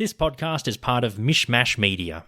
This podcast is part of Mishmash Media.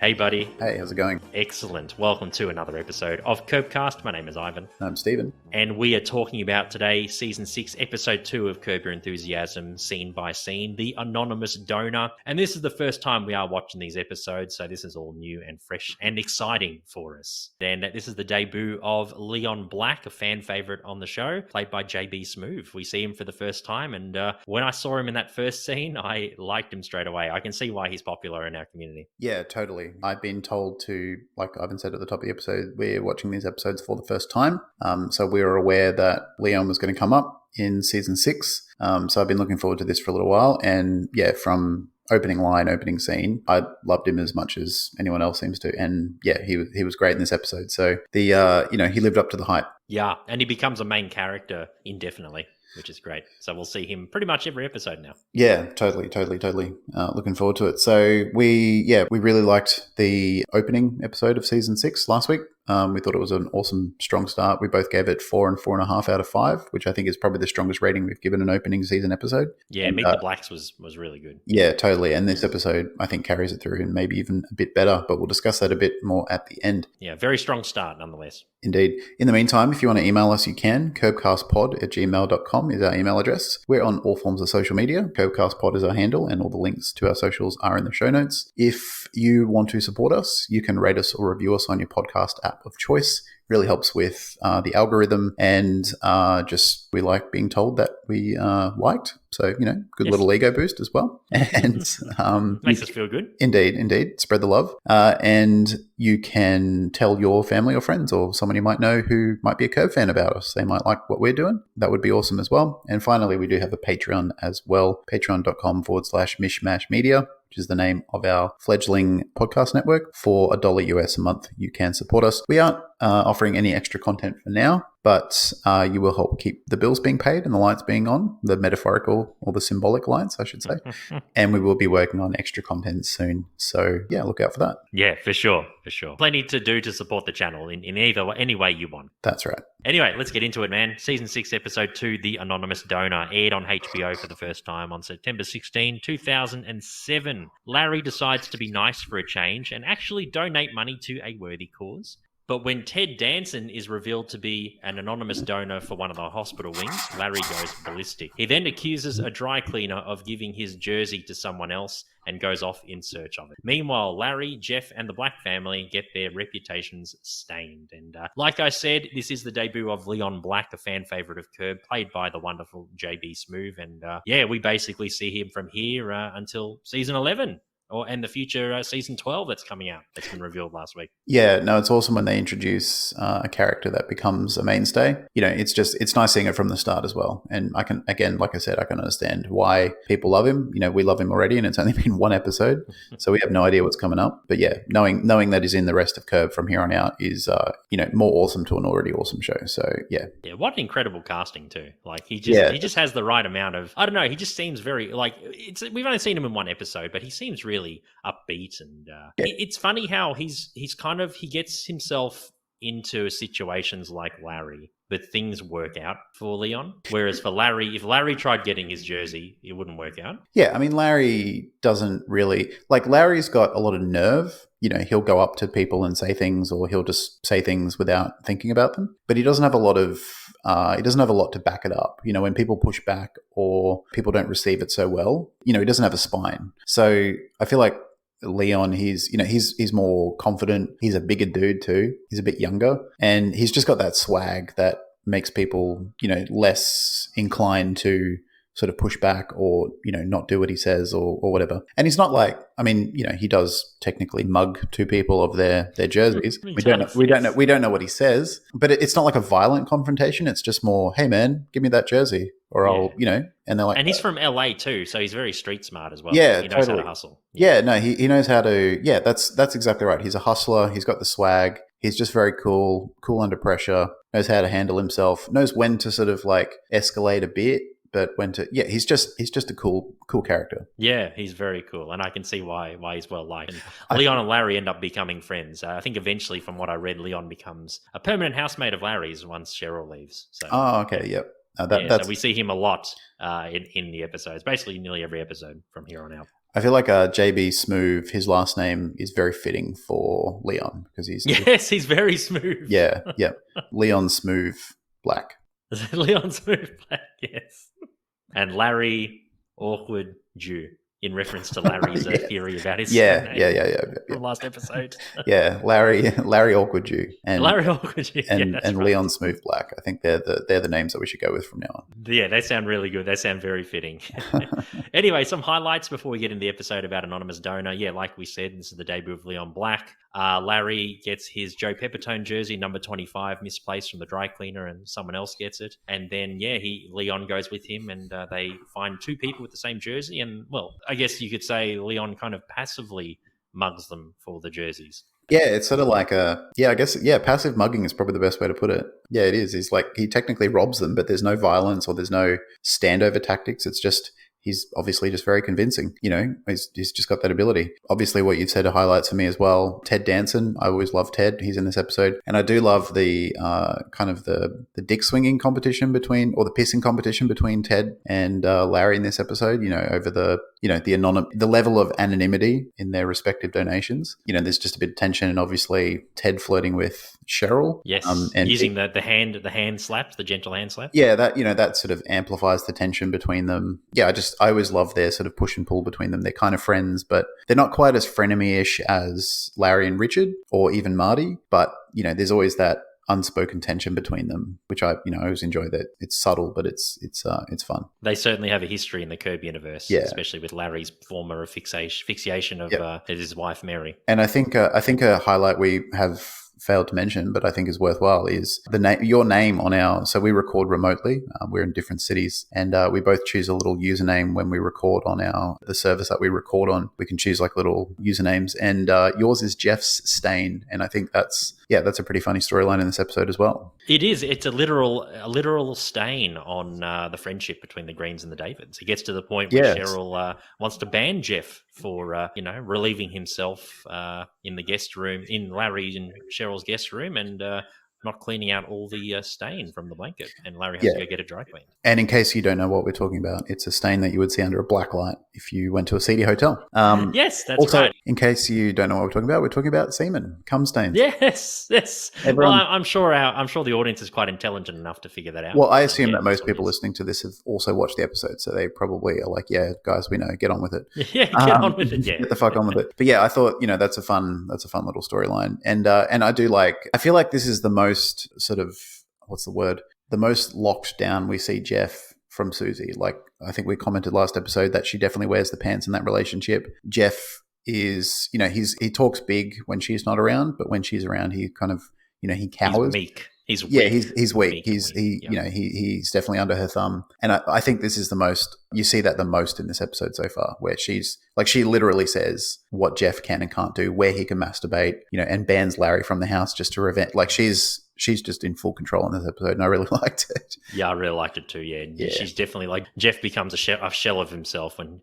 Hey, buddy. Hey, how's it going? Excellent. Welcome to another episode of Curbcast. My name is Ivan. I'm Stephen. And we are talking about today, Season 6, Episode 2 of Curb Your Enthusiasm, Scene by Scene, The Anonymous Donor. And this is the first time we are watching these episodes, so this is all new and fresh and exciting for us. Then this is the debut of Leon Black, a fan favorite on the show, played by JB Smoove. We see him for the first time, and when I saw him in that first scene, I liked him straight away. I can see why he's popular in our community. Yeah, totally. I've been told to, like Ivan said at the top of the episode, we're watching these episodes for the first time. So we were aware that Leon was going to come up in Season 6. So I've been looking forward to this for a little while. And yeah, from opening line, opening scene, I loved him as much as anyone else seems to. And yeah, he was great in this episode. So he lived up to the hype. Yeah, and he becomes a main character indefinitely, which is great. So we'll see him pretty much every episode now. Yeah, totally. Looking forward to it. So we really liked the opening episode of Season 6 last week. We thought it was an awesome, strong start. We both gave it 4 and 4.5 out of 5, which I think is probably the strongest rating we've given an opening season episode. Yeah, Meet the Blacks was really good. Yeah, totally. And this episode, I think, carries it through and maybe even a bit better, but we'll discuss that a bit more at the end. Yeah, very strong start nonetheless. Indeed. In the meantime, if you want to email us, you can. curbcastpod@gmail.com is our email address. We're on all forms of social media. Curbcastpod is our handle, and all the links to our socials are in the show notes. If you want to support us, you can rate us or review us on your podcast app of choice. Really helps with the algorithm, and just we like being told that we liked. So, good little ego boost as well. And makes us feel good. Indeed. Spread the love. And you can tell your family or friends or someone you might know who might be a Curb fan about us. They might like what we're doing. That would be awesome as well. And finally, we do have a Patreon as well. Patreon.com/Mishmash Media, which is the name of our fledgling podcast network. For $1 US a month, you can support us. We aren't offering any extra content for now, but you will help keep the bills being paid and the lights being on, the metaphorical or the symbolic lights, I should say. And we will be working on extra content soon. So yeah, look out for that. Yeah, for sure. Plenty to do to support the channel in any way you want. That's right. Anyway, let's get into it, man. Season 6, Episode 2, The Anonymous Donor, aired on HBO for the first time on September 16, 2007. Larry decides to be nice for a change and actually donate money to a worthy cause. But when Ted Danson is revealed to be an anonymous donor for one of the hospital wings, Larry goes ballistic. He then accuses a dry cleaner of giving his jersey to someone else and goes off in search of it. Meanwhile, Larry, Jeff, and the Black family get their reputations stained. And like I said, this is the debut of Leon Black, a fan favorite of Curb, played by the wonderful JB Smoove. And we basically see him from here until season 11. And the future season 12 that's coming out, that's been revealed last week. Yeah, no, it's awesome when they introduce a character that becomes a mainstay. It's nice seeing it from the start as well. And I can, again, like I said, I can understand why people love him. We love him already, and it's only been one episode, so we have no idea what's coming up. But yeah, knowing that he's in the rest of Curb from here on out is, more awesome to an already awesome show. So yeah. Yeah, what an incredible casting too. Like he just has the right amount of, I don't know, he just seems very, we've only seen him in one episode, but he seems really upbeat, and it's funny how he gets himself into situations like Larry, but things work out for Leon. Whereas for Larry, if Larry tried getting his jersey, it wouldn't work out. Yeah, I mean, Larry doesn't really, Larry's got a lot of nerve. He'll go up to people and say things, or he'll just say things without thinking about them. But he doesn't have a lot to back it up. When people push back or people don't receive it so well, he doesn't have a spine. So I feel like Leon, he's more confident. He's a bigger dude too. He's a bit younger, and he's just got that swag that makes people, less inclined to sort of push back or, not do what he says or whatever. And he's not he does technically mug two people of their jerseys. We don't know what he says, but it's not like a violent confrontation. It's just more, hey man, give me that jersey or I'll, and they're like, and he's from LA too. So he's very street smart as well. Yeah. He knows how to hustle. Yeah, no, he knows how to, that's exactly right. He's a hustler. He's got the swag. He's just very cool under pressure, knows how to handle himself, knows when to sort of escalate a bit, but he's just a cool character. Yeah, he's very cool, and I can see why he's well liked. And I- Leon and Larry end up becoming friends. I think eventually, from what I read, Leon becomes a permanent housemate of Larry's once Cheryl leaves. So, Oh, okay, yep. so we see him a lot in the episodes, basically nearly every episode from here on out. I feel like JB Smoove, his last name is very fitting for Leon because he's very smooth. Yeah. Leon Smoove Black. Leon Smooth Black, yes. And Larry Awkward Jew, in reference to Larry's theory about his yeah from last episode. Yeah, Larry Awkward Jew and Larry Awkward Jew and right. Leon Smooth Black. I think they're the names that we should go with from now on. Yeah, they sound really good. They sound very fitting. Anyway, some highlights before we get into the episode about Anonymous Donor. Yeah, like we said, this is the debut of Leon Black. Larry gets his Joe Pepitone jersey, number 25, misplaced from the dry cleaner, and someone else gets it. And then, Leon goes with him, and they find two people with the same jersey. And, well, I guess you could say Leon kind of passively mugs them for the jerseys. Yeah, it's sort of like passive mugging is probably the best way to put it. Yeah, it is. He's like, he technically robs them, but there's no violence or there's no standover tactics. It's just, he's obviously just very convincing. You know, he's just got that ability. Obviously, what you've said are highlights for me as well. Ted Danson, I always love Ted. He's in this episode. And I do love the kind of the dick swinging competition the pissing competition between Ted and Larry in this episode, you know, over the level of anonymity in their respective donations. You know, there's just a bit of tension, and obviously Ted flirting with Cheryl. Yes, and using the hand slaps, the gentle hand slap. Yeah, that sort of amplifies the tension between them. Yeah, I always love their sort of push and pull between them. They're kind of friends, but they're not quite as frenemy-ish as Larry and Richard or even Marty. But, you know, there's always that unspoken tension between them, which I always enjoy. That it's subtle, but it's fun. They certainly have a history in the Curb universe, especially with Larry's former fixation of his wife Mary. And I think a highlight we have failed to mention, but I think is worthwhile, is your name on so we record remotely. We're in different cities, and we both choose a little username when we record on the service that we record on. We can choose like little usernames, and yours is Jeff's Stain, and I think that's a pretty funny storyline in this episode as well. It is. It's a literal stain on the friendship between the Greens and the Davids. It gets to the point where Cheryl wants to ban Jeff for relieving himself in the guest room, in Larry and Cheryl's guest room, and not cleaning out all the stain from the blanket, and Larry has to go get it dry cleaned. And in case you don't know what we're talking about, it's a stain that you would see under a black light if you went to a seedy hotel. Yes, that's also, right. In case you don't know what we're talking about semen, cum stains. Yes. Well, I'm sure the audience is quite intelligent enough to figure that out. Well, I assume that most people listening to this have also watched the episode, so they probably are like, "Yeah, guys, we know. Get on with it." Yeah, get on with it. Yeah, get the fuck on with it. But yeah, I thought that's a fun little storyline, and I do like. I feel like this is the most sort of, what's the word? The most locked down we see Jeff from Susie. Like, I think we commented last episode that she definitely wears the pants in that relationship. Jeff is, he talks big when she's not around, but when she's around, he kind of, he cowers. He's weak. He's weak. He's definitely under her thumb. And I think this is you see that the most in this episode so far, where she's like, she literally says what Jeff can and can't do, where he can masturbate, and bans Larry from the house just to prevent, like, she's just in full control in this episode, and I really liked it. Yeah, I really liked it too. Yeah. She's definitely like, Jeff becomes a shell of himself when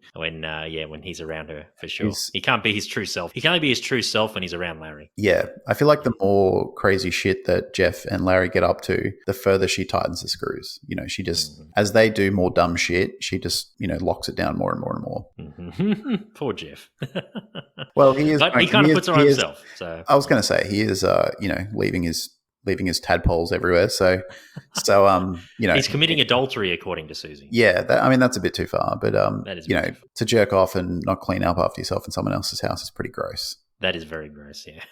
he's around her, for sure. He can't be his true self. He can only be his true self when he's around Larry. Yeah, I feel like the more crazy shit that Jeff and Larry get up to, the further she tightens the screws. She just, as they do more dumb shit, she just locks it down more and more and more. Mm-hmm. Poor Jeff. Well, he is, but he kind of puts her on himself. So I was going to say, he is, leaving his tadpoles everywhere. So he's committing adultery, according to Susie. Yeah, that's a bit too far. But that is to jerk off and not clean up after yourself in someone else's house is pretty gross. That is very gross. Yeah.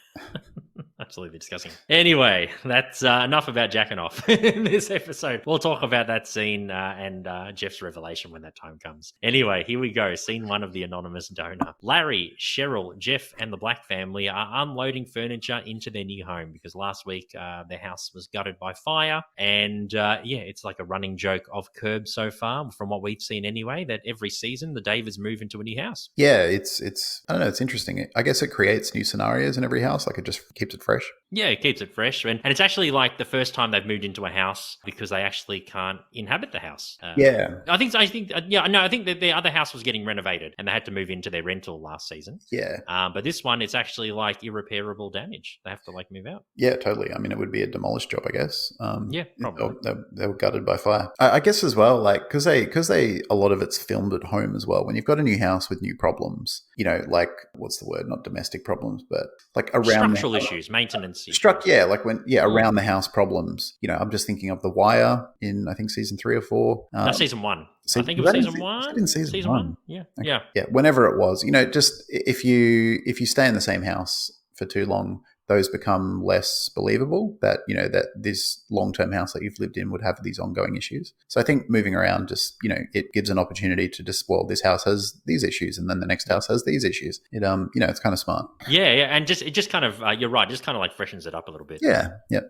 Absolutely disgusting. Anyway, that's enough about jacking off in this episode. We'll talk about that scene and Jeff's revelation when that time comes. Anyway, here we go. Scene 1 of The Anonymous Donor. Larry, Cheryl, Jeff, and the Black family are unloading furniture into their new home because last week their house was gutted by fire. And it's like a running joke of Curb so far, from what we've seen anyway, that every season the Davids move into a new house. Yeah, it's I don't know, it's interesting. I guess it creates new scenarios in every house. Like, it just keeps it fresh. Yeah, it keeps it fresh. And it's actually like the first time they've moved into a house because they actually can't inhabit the house. Yeah. I think that the other house was getting renovated and they had to move into their rental last season. Yeah. But this one, it's actually like irreparable damage. They have to like move out. Yeah, totally. I mean, it would be a demolished job, I guess. Yeah, probably. They were gutted by fire. I guess as well, like, because a lot of it's filmed at home as well. When you've got a new house with new problems, you know, like, what's the word? Not domestic problems, but like around structural issues, maintenance issues. Around the house problems. You know, I'm just thinking of The Wire in, I think, season 3 or 4. That's season 1. I think it was season 1. In season 1. Yeah. Okay. Yeah. Yeah. Whenever it was, you know, just if you stay in the same house for too long, those become less believable that, you know, that this long-term house that you've lived in would have these ongoing issues. So I think moving around just, you know, it gives an opportunity to just, well, this house has these issues and then the next house has these issues. It, you know, it's kind of smart. Yeah. And it just kind of, you're right, just kind of like freshens it up a little bit. Yeah. Yeah.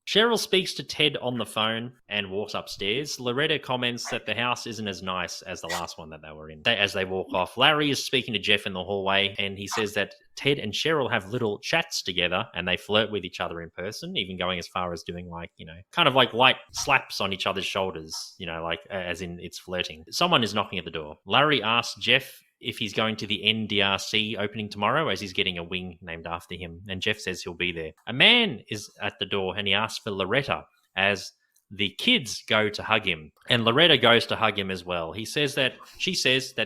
Cheryl speaks to Ted on the phone and walks upstairs. Loretta comments that the house isn't as nice as the last one that they were in. As they walk off, Larry is speaking to Jeff in the hallway, and he says that Ted and Cheryl have little chats together and they flirt with each other in person, even going as far as doing like, you know, kind of like light slaps on each other's shoulders, you know, like as in it's flirting. Someone is knocking at the door. Larry asks Jeff if he's going to the NDRC opening tomorrow, as he's getting a wing named after him. And Jeff says he'll be there. A man is at the door and he asks for Loretta as the kids go to hug him. And Loretta goes to hug him as well. She says that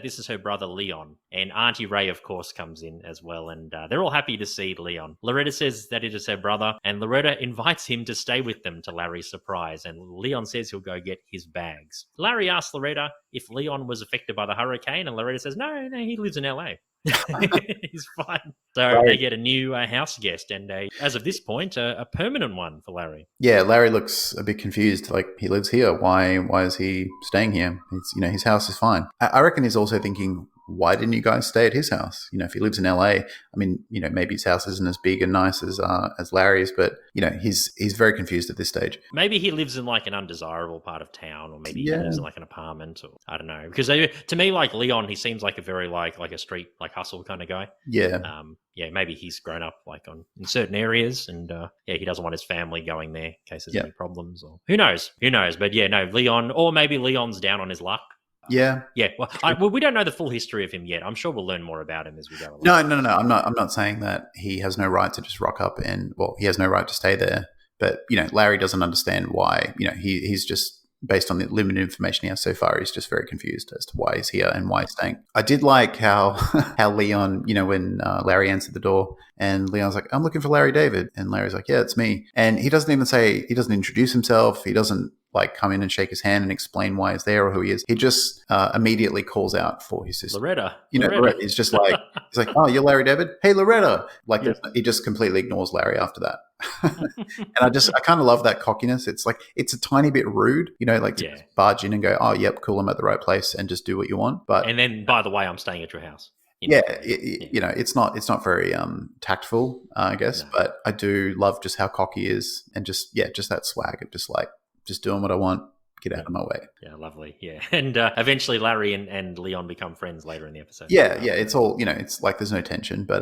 this is her brother Leon. And Auntie Ray, of course, comes in as well. And they're all happy to see Leon. Loretta says that it is her brother. And Loretta invites him to stay with them to Larry's surprise. And Leon says he'll go get his bags. Larry asks Loretta if Leon was affected by the hurricane. And Loretta says, no, he lives in LA. He's fine. So They get a new house guest, and as of this point, a permanent one for Larry. Yeah, Larry looks a bit confused. Like, he lives here. Why is he staying here? It's, you know, his house is fine. I reckon he's also thinking, why didn't you guys stay at his house? You know, if he lives in LA, I mean, you know, maybe his house isn't as big and nice as Larry's, but you know, he's very confused at this stage. Maybe he lives in like an undesirable part of town, or maybe he lives in like an apartment, or I don't know. Because to me, like Leon, he seems like a very like a street like hustle kind of guy. Yeah. Maybe he's grown up like in certain areas, and he doesn't want his family going there in case there's any problems, or who knows. But yeah, no, Leon, or maybe Leon's down on his luck. Yeah. Well, we don't know the full history of him yet. I'm sure we'll learn more about him as we go along. No. I'm not saying that he has no right to just rock up he has no right to stay there. But, you know, Larry doesn't understand why. You know, he's just, based on the limited information he has so far, he's just very confused as to why he's here and why he's staying. I did like how Leon, you know, when Larry answered the door and Leon's like, I'm looking for Larry David. And Larry's like, yeah, it's me. And he doesn't introduce himself. He doesn't like come in and shake his hand and explain why he's there or who he is. He just immediately calls out for his sister. Loretta. Loretta. He's just like, oh, you're Larry David? Hey, Loretta. Like, he just completely ignores Larry after that. And I kind of love that cockiness. It's like, it's a tiny bit rude, you know, like to just barge in and go, oh, yep, cool, I'm at the right place, and just do what you want. And then, by the way, I'm staying at your house. You know, it's not very tactful, I guess, but I do love just how cocky he is, and just that swag of just doing what I want, get out of my way. Yeah, lovely. Yeah. And eventually Larry and Leon become friends later in the episode. Yeah, it's all, you know, it's like there's no tension, but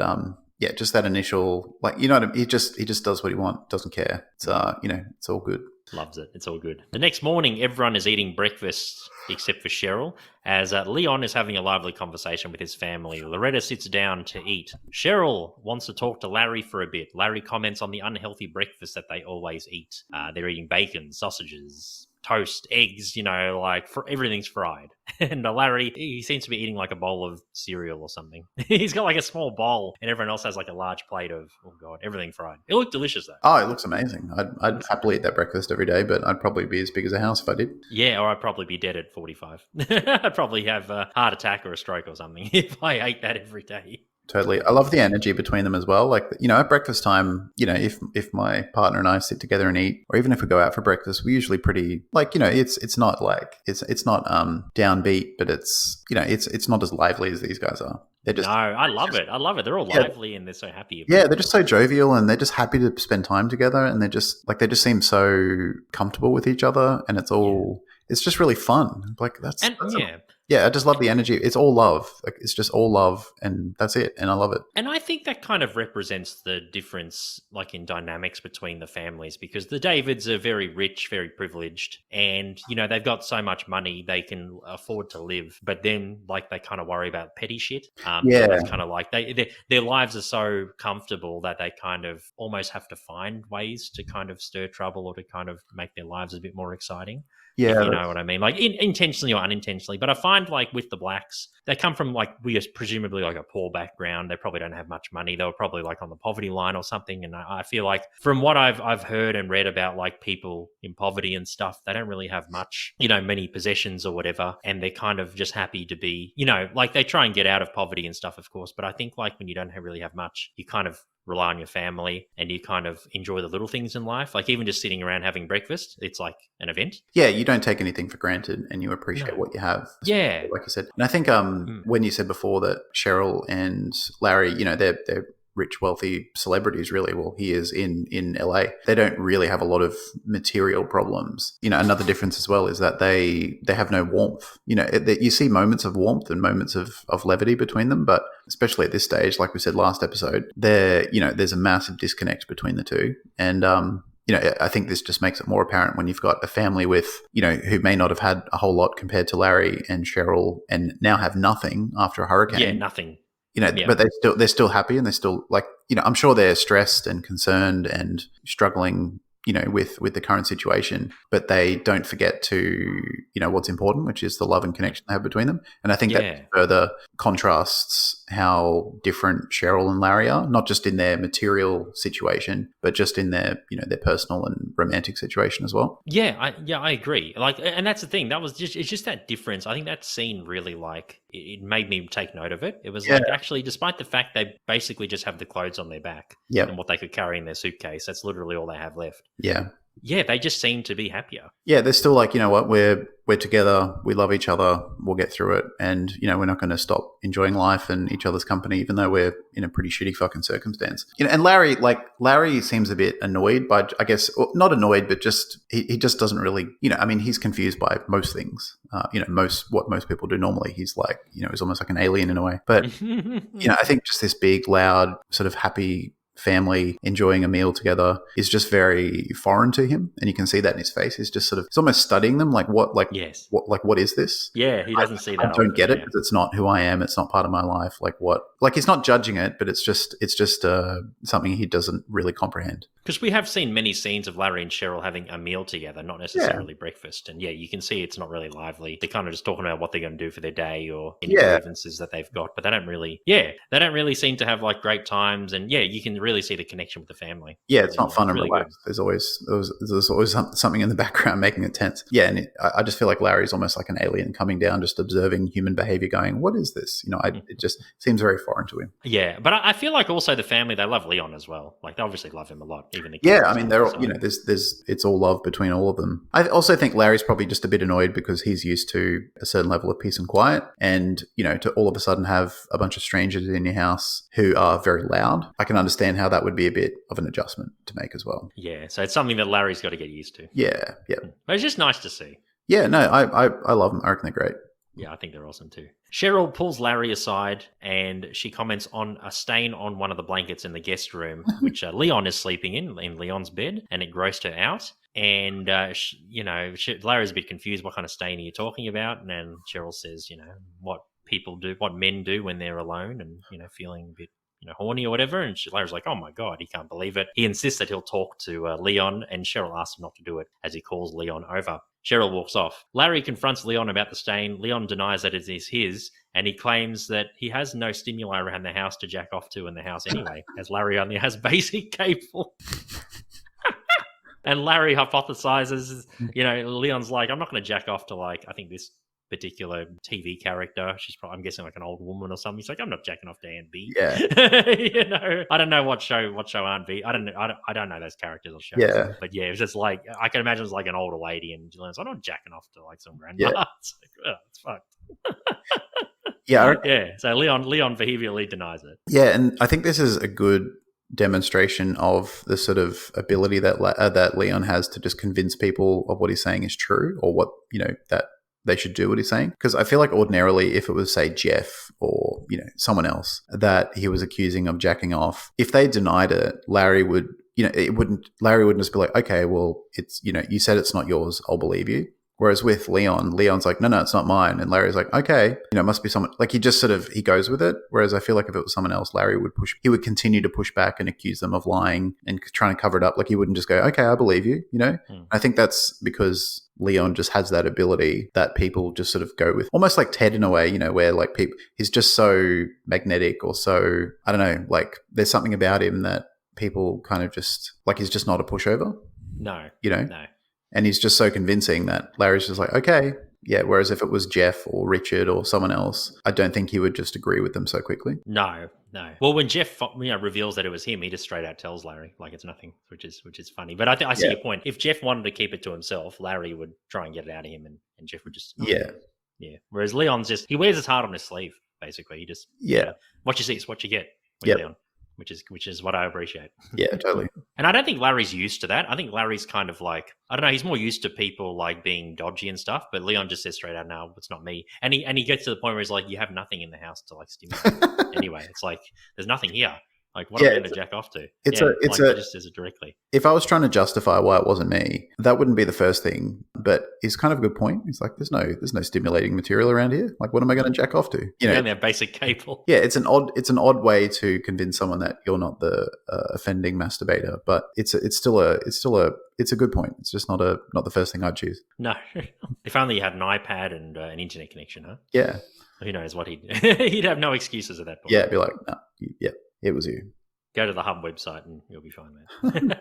just that initial, like, you know what I mean? He just does what he wants, doesn't care. It's you know, it's all good. Loves it. It's all good. The next morning, everyone is eating breakfast except for Cheryl, as Leon is having a lively conversation with his family. Loretta sits down to eat. Cheryl wants to talk to Larry for a bit. Larry comments on the unhealthy breakfast that they always eat. They're eating bacon, sausages, toast, eggs, you know, like everything's fried. And Larry, he seems to be eating like a bowl of cereal or something. He's got like a small bowl, and everyone else has like a large plate of, oh God, everything fried. It looked delicious though. Oh, it looks amazing. I'd happily eat that breakfast every day, but I'd probably be as big as a house if I did. Yeah, or I'd probably be dead at 45. I'd probably have a heart attack or a stroke or something if I ate that every day. Totally. I love the energy between them as well. Like, you know, at breakfast time, you know, if my partner and I sit together and eat, or even if we go out for breakfast, we're usually pretty, like, you know, it's not like, it's not downbeat, but it's, you know, it's not as lively as these guys are. They're just, no, I love it. I love it. They're all lively and they're so happy. Yeah, they're just so jovial, and they're just happy to spend time together, and they're just like, they just seem so comfortable with each other, and it's all, it's just really fun. Like Yeah, I just love the energy. It's all love. Like, it's just all love, and that's it. And I love it. And I think that kind of represents the difference, like in dynamics between the families, because the Davids are very rich, very privileged, and they've got so much money they can afford to live. But then, like, they kind of worry about petty shit. Yeah. So it's kind of like their lives are so comfortable that they kind of almost have to find ways to kind of stir trouble or to kind of make their lives a bit more exciting. Yeah, If you know what I mean, like intentionally or unintentionally. But I find, like, with the blacks, they come from, like, we are presumably like a poor background. They probably don't have much money. They were probably like on the poverty line or something. And I feel like from what I've heard and read about, like, people in poverty and stuff, they don't really have much, many possessions or whatever. And they're kind of just happy to be, like, they try and get out of poverty and stuff, of course. But I think, like, when you don't really have much, you kind of rely on your family and you kind of enjoy the little things in life. Like, even just sitting around having breakfast, it's like an event. Yeah, you don't take anything for granted and you appreciate what you have. Yeah. Like you said. And I think when you said before that Cheryl and Larry, they're rich, wealthy celebrities, really. Well, he is in LA. They don't really have a lot of material problems. Another difference as well is that they have no warmth. You see moments of warmth and moments of levity between them, but especially at this stage, like we said last episode, there's a massive disconnect between the two. And I think this just makes it more apparent when you've got a family with, who may not have had a whole lot compared to Larry and Cheryl and now have nothing after a hurricane. Yeah, nothing. But they're still happy, and they're still, like, I'm sure they're stressed and concerned and struggling, with the current situation, but they don't forget to, what's important, which is the love and connection they have between them. And I think that further contrasts how different Cheryl and Larry are, not just in their material situation, but just in their, their personal and romantic situation as well. Yeah, I agree. Like, and that's the thing. It's just that difference. I think that scene really, like, it made me take note of it. It was like, actually, despite the fact they basically just have the clothes on their back and what they could carry in their suitcase, that's literally all they have left. Yeah. Yeah, they just seem to be happier. Yeah, they're still like, what, we're together, we love each other, we'll get through it, and we're not going to stop enjoying life and each other's company, even though we're in a pretty shitty fucking circumstance. And Larry seems a bit annoyed by, I guess, not annoyed, but just he just doesn't really, he's confused by most things. What most people do normally. He's like, he's almost like an alien in a way. But I think just this big, loud, sort of happy family enjoying a meal together is just very foreign to him, and you can see that in his face. He's just he's almost studying them, like, what is this? Yeah, he doesn't see that. I don't get it because it's not who I am. It's not part of my life. Like, what? Like, he's not judging it, but it's just something he doesn't really comprehend. Because we have seen many scenes of Larry and Cheryl having a meal together, not necessarily breakfast. And you can see it's not really lively. They're kind of just talking about what they're going to do for their day or any grievances that they've got. But they don't really seem to have, like, great times. And you can really see the connection with the family. Yeah, it's not fun and really relaxed. There's always something in the background making it tense. Yeah, and I just feel like Larry's almost like an alien coming down, just observing human behavior, going, what is this? It just seems very foreign to him. Yeah, but I feel like also the family, they love Leon as well. Like, they obviously love him a lot. Even the kids. Yeah, I mean, they're all, there's it's all love between all of them. I also think Larry's probably just a bit annoyed because he's used to a certain level of peace and quiet, and to all of a sudden have a bunch of strangers in your house who are very loud. I can understand how that would be a bit of an adjustment to make as well. Yeah, so it's something that Larry's got to get used to. Yeah. But it's just nice to see. Yeah, no, I love them. I reckon they're great. Yeah, I think they're awesome too. Cheryl pulls Larry aside and she comments on a stain on one of the blankets in the guest room, which Leon is sleeping in Leon's bed, and it grossed her out. And, Larry's a bit confused. What kind of stain are you talking about? And then Cheryl says, what people do, what men do when they're alone and, feeling a bit horny or whatever. And Larry's like, oh my God, he can't believe it. He insists that he'll talk to Leon, and Cheryl asks him not to do it as he calls Leon over. Cheryl walks off. Larry confronts Leon about the stain. Leon denies that it is his, and he claims that he has no stimuli around the house to jack off to in the house anyway, as Larry only has basic cable. And Larry hypothesizes, Leon's like, I'm not going to jack off to, like, I think this particular TV character. She's probably, I'm guessing, like an old woman or something. He's like, I'm not jacking off to Aunt B. Yeah. I don't know what show Aunt B. I don't know those characters or shows. Yeah. But it was just like, I can imagine it's like an older lady, and Gillian's like, I'm not jacking off to, like, some grandma. Yeah. It's like, it's fucked. Yeah. So Leon vehemently denies it. Yeah, and I think this is a good demonstration of the sort of ability that Leon has to just convince people of what he's saying is true, or what that they should do what he's saying. Because I feel like ordinarily, if it was, say, Jeff or, someone else that he was accusing of jacking off, if they denied it, Larry would, Larry wouldn't just be like, okay, well, it's, you said it's not yours, I'll believe you. Whereas with Leon's like, no, it's not mine. And Larry's like, okay, it must be someone. Like, he just sort of, he goes with it. Whereas I feel like if it was someone else, Larry would continue to push back and accuse them of lying and trying to cover it up. Like, he wouldn't just go, okay, I believe you, I think that's because Leon just has that ability that people just sort of go with, almost like Ted in a way, where like he's just so magnetic or so, I don't know, like there's something about him that people kind of just, like, he's just not a pushover. No. No. And he's just so convincing that Larry's just like, okay, yeah. Whereas if it was Jeff or Richard or someone else, I don't think he would just agree with them so quickly. No. Well, when Jeff reveals that it was him, he just straight out tells Larry like it's nothing, which is funny. But I see your point. If Jeff wanted to keep it to himself, Larry would try and get it out of him, and Jeff would just yeah. Whereas Leon's just, he wears his heart on his sleeve. Basically, he just what you see is what you get with Leon. Which is what I appreciate. Yeah, totally. And I don't think Larry's used to that. I think Larry's kind of like, I don't know, he's more used to people like being dodgy and stuff, but Leon just says straight out, no, it's not me. And he gets to the point where he's like, you have nothing in the house to like stimulate. Anyway, it's like, there's nothing here. Like, what am I going to jack off to? It's just says it directly. If I was trying to justify why it wasn't me, that wouldn't be the first thing. But it's kind of a good point. It's like, there's no stimulating material around here. Like, what am I going to jack off to? And their basic cable. Yeah, it's an odd way to convince someone that you're not the offending masturbator. But it's a good point. It's just not the first thing I'd choose. No, if only you had an iPad and an internet connection, huh? Yeah. Who knows what he'd have no excuses at that point. Yeah, it'd be like, no, it was you. Go to the Hub website and you'll be fine, man.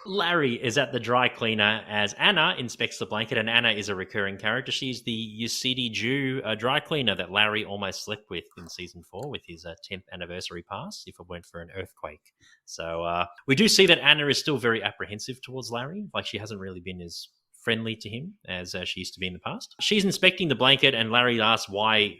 Larry is at the dry cleaner as Anna inspects the blanket, and Anna is a recurring character. She's the Yusidi Jew dry cleaner that Larry almost slept with in season 4 with his 10th anniversary pass, if it weren't for an earthquake. So we do see that Anna is still very apprehensive towards Larry. Like, she hasn't really been as friendly to him as she used to be in the past. She's inspecting the blanket, and Larry asks why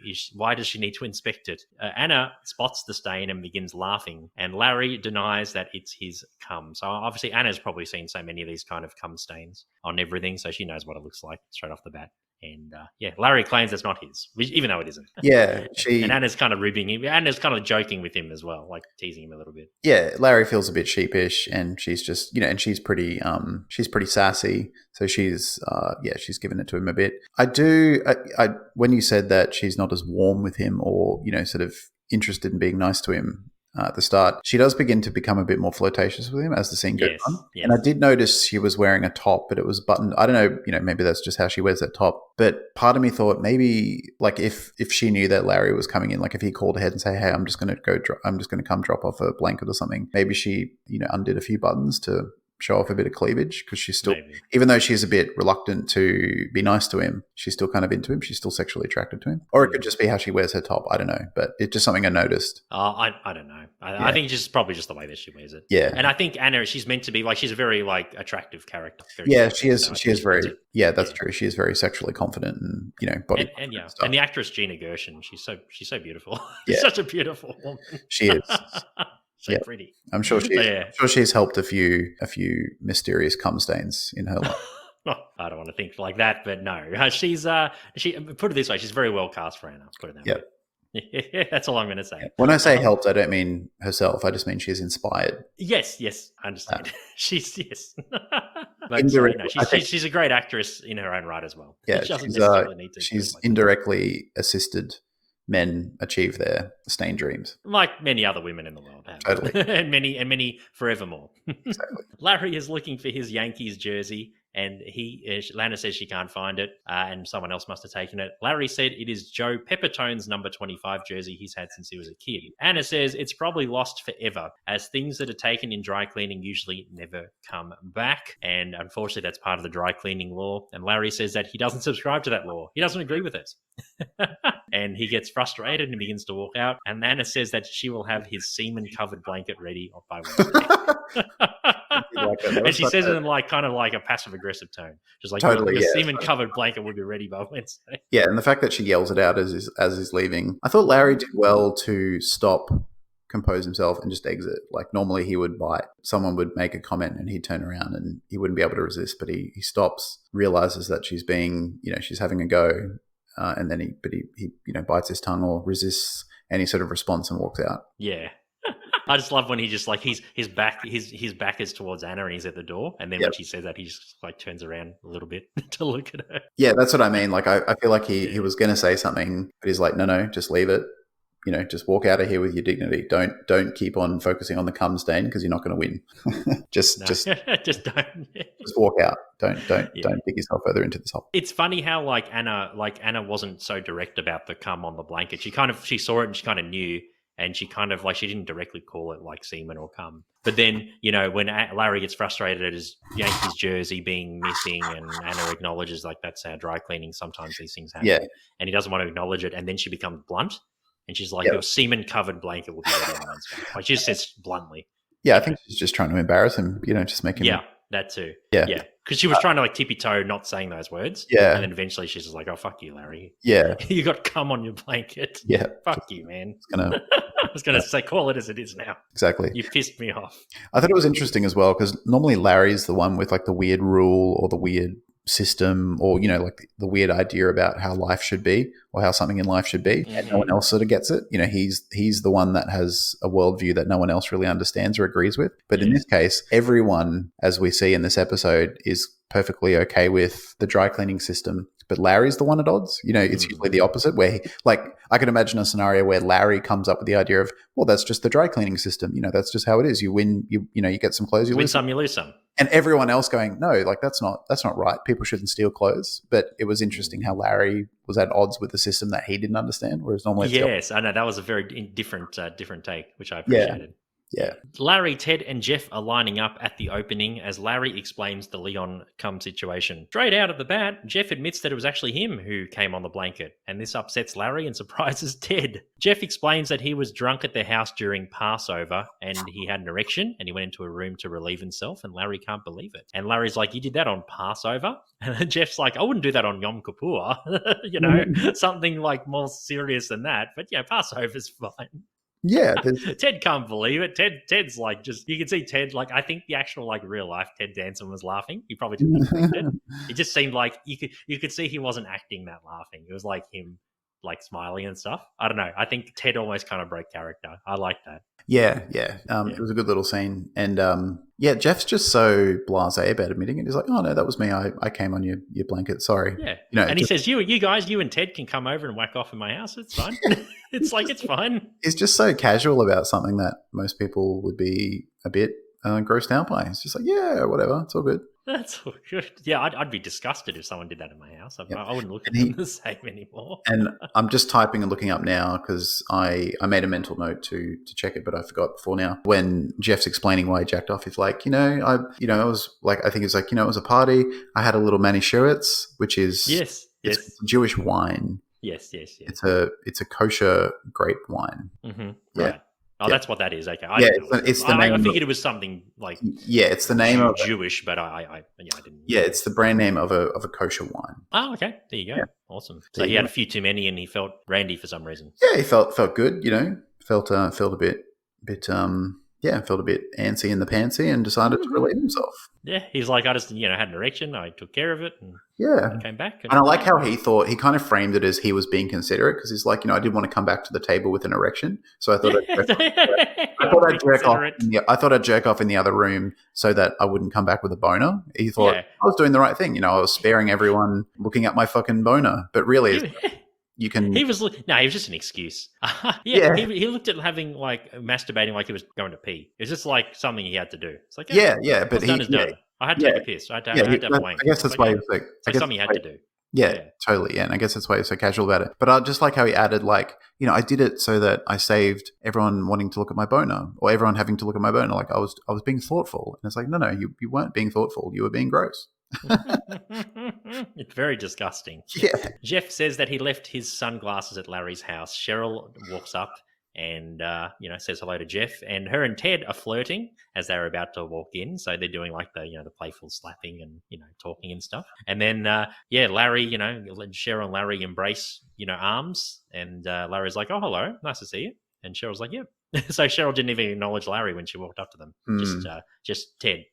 does she need to inspect it. Anna spots the stain and begins laughing, and Larry denies that it's his cum. So obviously Anna's probably seen so many of these kind of cum stains on everything, so she knows what it looks like straight off the bat. And Larry claims it's not his, even though it isn't. Yeah, and Anna's kind of ribbing him. Anna's kind of joking with him as well, like teasing him a little bit. Yeah, Larry feels a bit sheepish, and she's just, and she's pretty sassy. So she's given it to him a bit. I when you said that she's not as warm with him, or sort of interested in being nice to him at the start, she does begin to become a bit more flirtatious with him as the scene goes on. Yes. And I did notice she was wearing a top, but it was buttoned. I don't know, maybe that's just how she wears that top. But part of me thought maybe, like, if she knew that Larry was coming in, like if he called ahead and say, "Hey, I'm just going to come drop off a blanket or something," maybe she, undid a few buttons to show off a bit of cleavage, because she's still, even though she's a bit reluctant to be nice to him, she's still kind of into him. She's still sexually attracted to him. Or it could just be how she wears her top. I don't know. But it's just something I noticed. I don't know. I think it's probably just the way that she wears it. Yeah. And I think Anna, she's meant to be like, she's a very like attractive character. She is very, that's true. She is very sexually confident and, body. And the actress Gina Gershon, she's so beautiful. She's such a beautiful woman. She is. So pretty. I'm sure she's helped a few mysterious cum stains in her life. I don't want to think like that, but no. She's she put it this way, she's very well cast for Anna. Put it that way. Yeah, that's all I'm going to say. When I say helped, I don't mean herself. I just mean she's inspired. Yes, I understand. She's she's a great actress in her own right as well. Yeah, she's indirectly assisted men achieve their stained dreams, like many other women in the world have. Totally. and many forevermore. Exactly. Larry is looking for his Yankees jersey, and Lana says she can't find it, and someone else must have taken it. Larry said it is Joe Pepitone's number 25 jersey he's had since he was a kid. Anna says it's probably lost forever, as things that are taken in dry cleaning usually never come back, and unfortunately that's part of the dry cleaning law. And Larry says that he doesn't subscribe to that law. He doesn't agree with it. And he gets frustrated and begins to walk out, and Anna says that she will have his semen-covered blanket ready by Wednesday. And she says it in like kind of like a passive-aggressive tone. Just like, the semen-covered blanket will be ready by Wednesday. Yeah, and the fact that she yells it out as he's leaving. I thought Larry did well to stop compose himself and just exit. Like normally he would bite. Someone would make a comment and he'd turn around and he wouldn't be able to resist, but he stops, realizes that she's being, she's having a go, and then he bites his tongue or resists any sort of response and walks out. Yeah. I just love when he just like his back is towards Anna and he's at the door, and then when she says that he just like turns around a little bit to look at her. Yeah, that's what I mean. Like I feel like he was going to say something, but he's like, no, just leave it. Just walk out of here with your dignity. Don't keep on focusing on the cum stain because you're not going to win. just don't. Just walk out. Don't dig yourself further into this hole. It's funny how Anna wasn't so direct about the cum on the blanket. She saw it and she kind of knew. And she kind of she didn't directly call it like semen or cum. But then, when Larry gets frustrated at his Yankees jersey being missing and Anna acknowledges that's how dry cleaning, sometimes these things happen. Yeah. And he doesn't want to acknowledge it. And then she becomes blunt. And she's like, your semen covered blanket will be ready on Wednesday. She just says bluntly. Yeah, I think she's just trying to embarrass him, just make him. Yeah, that too. Yeah. Yeah. Because she was trying to tippy-toe not saying those words. Yeah. And then eventually she's just like, oh, fuck you, Larry. Yeah. You got cum on your blanket. Yeah. Fuck you, man. I was going to say, call it as it is now. Exactly. You pissed me off. I thought it was interesting as well because normally Larry's the one with the weird rule or the weird system or, the weird idea about how life should be or how something in life should be. And no one else sort of gets it. He's the one that has a worldview that no one else really understands or agrees with. But in this case, everyone, as we see in this episode, is perfectly okay with the dry cleaning system. But Larry's the one at odds. It's usually the opposite where I could imagine a scenario where Larry comes up with the idea of, well, that's just the dry cleaning system. That's just how it is. You win, you get some clothes, you win lose some, you lose some. And everyone else going, no, that's not right. People shouldn't steal clothes. But it was interesting how Larry was at odds with the system that he didn't understand, whereas normally yes, I know that was a very different take, which I appreciated. Yeah. Larry, Ted, and Jeff are lining up at the opening as Larry explains the Leon cum situation. Straight out of the bat, Jeff admits that it was actually him who came on the blanket, and this upsets Larry and surprises Ted. Jeff explains that he was drunk at their house during Passover, and he had an erection, and he went into a room to relieve himself, and Larry can't believe it. And Larry's like, you did that on Passover? And Jeff's like, I wouldn't do that on Yom Kippur, something more serious than that. But yeah, Passover's fine. Yeah. Ted can't believe it. Ted's you can see Ted, I think the actual real life Ted Danson was laughing. He probably didn't expect it. It just seemed like you could see he wasn't acting that laughing. It was him smiling and stuff. I don't know. I think Ted almost kind of broke character. I like that. Yeah. It was a good little scene. And Jeff's just so blasé about admitting it. He's like, oh no, that was me. I came on your blanket. Sorry. Yeah. And he says, you guys, you and Ted can come over and whack off in my house. It's fine. It's fine. He's just so casual about something that most people would be a bit grossed out by. It's just like, yeah, whatever. It's all good. That's all good. Yeah, I'd be disgusted if someone did that in my house. I wouldn't look at them the same anymore. And I'm just typing and looking up now because I made a mental note to check it, but I forgot before now. When Jeff's explaining why he jacked off, he's like, I was I think it's it was a party. I had a little Manischewitz, which is it's Jewish wine. Yes. It's a kosher grape wine. Mm-hmm. Yeah. Right. Oh, that's what that is. Okay. It's the name. I figured it was something it's the name of Jewish, but I didn't. Yeah, it's the brand name of a kosher wine. Oh, okay. There you go. Yeah. Awesome. So he had a few too many, and he felt randy for some reason. Yeah, he felt good. Felt a bit felt a bit antsy in the pantsy, and decided to relieve himself. Yeah, he's like, I just had an erection. I took care of it, and came back. And I like how he kind of framed it as he was being considerate because he's like, I didn't want to come back to the table with an erection, so I thought I thought I'd jerk off in the other room so that I wouldn't come back with a boner. He thought I was doing the right thing. I was sparing everyone looking at my fucking boner, but really. He was just an excuse. He looked at having masturbating like he was going to pee. It was just something he had to do. It's like but done is done. I had to take a piss. I had to have a wank. I guess that's why he was something he had to do. Yeah, totally. Yeah, and I guess that's why he's so casual about it. But I just like how he added I did it so that I saved everyone wanting to look at my boner or everyone having to look at my boner. I was being thoughtful, and it's like no, you weren't being thoughtful. You were being gross. It's very disgusting. Yeah. Jeff says that he left his sunglasses at Larry's house. Cheryl walks up and says hello to Jeff, and her and Ted are flirting as they're about to walk in. So they're doing the playful slapping and talking and stuff. And then Larry, Cheryl and Larry embrace arms, and Larry's like, oh, hello, nice to see you. And Cheryl's like, yep. So Cheryl didn't even acknowledge Larry when she walked up to them. Just Ted.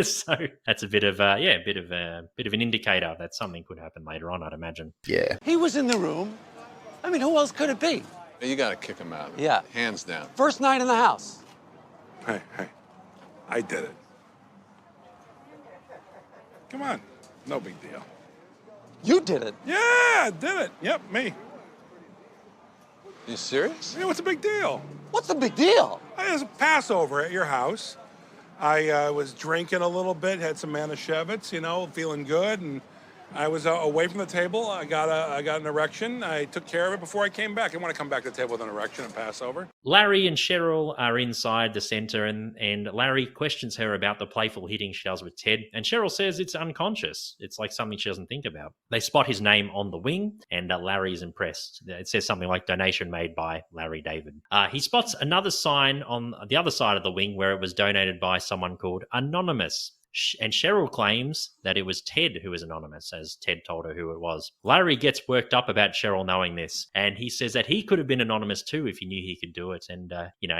So that's a bit of an indicator that something could happen later on, I'd imagine. Yeah. He was in the room. I mean, who else could it be? You gotta kick him out. Yeah. Hands down. First night in the house. Hey, I did it. Come on, no big deal. You did it. Yeah, I did it. Yep, me. You serious? Yeah, what's the big deal? What's the big deal? It was a Passover at your house. I was drinking a little bit, had some Manischewitz, feeling good, and I was away from the table. I got an erection. I took care of it before I came back. I didn't want to come back to the table with an erection at Passover. Larry and Cheryl are inside the center, and Larry questions her about the playful hitting she does with Ted, and Cheryl says it's unconscious. It's like something she doesn't think about. They spot his name on the wing, and Larry's impressed. It says something like donation made by Larry David. He spots another sign on the other side of the wing where it was donated by someone called Anonymous. And Cheryl claims that it was Ted who was anonymous, as Ted told her who it was. Larry gets worked up about Cheryl knowing this, and he says that he could have been anonymous too if he knew he could do it. And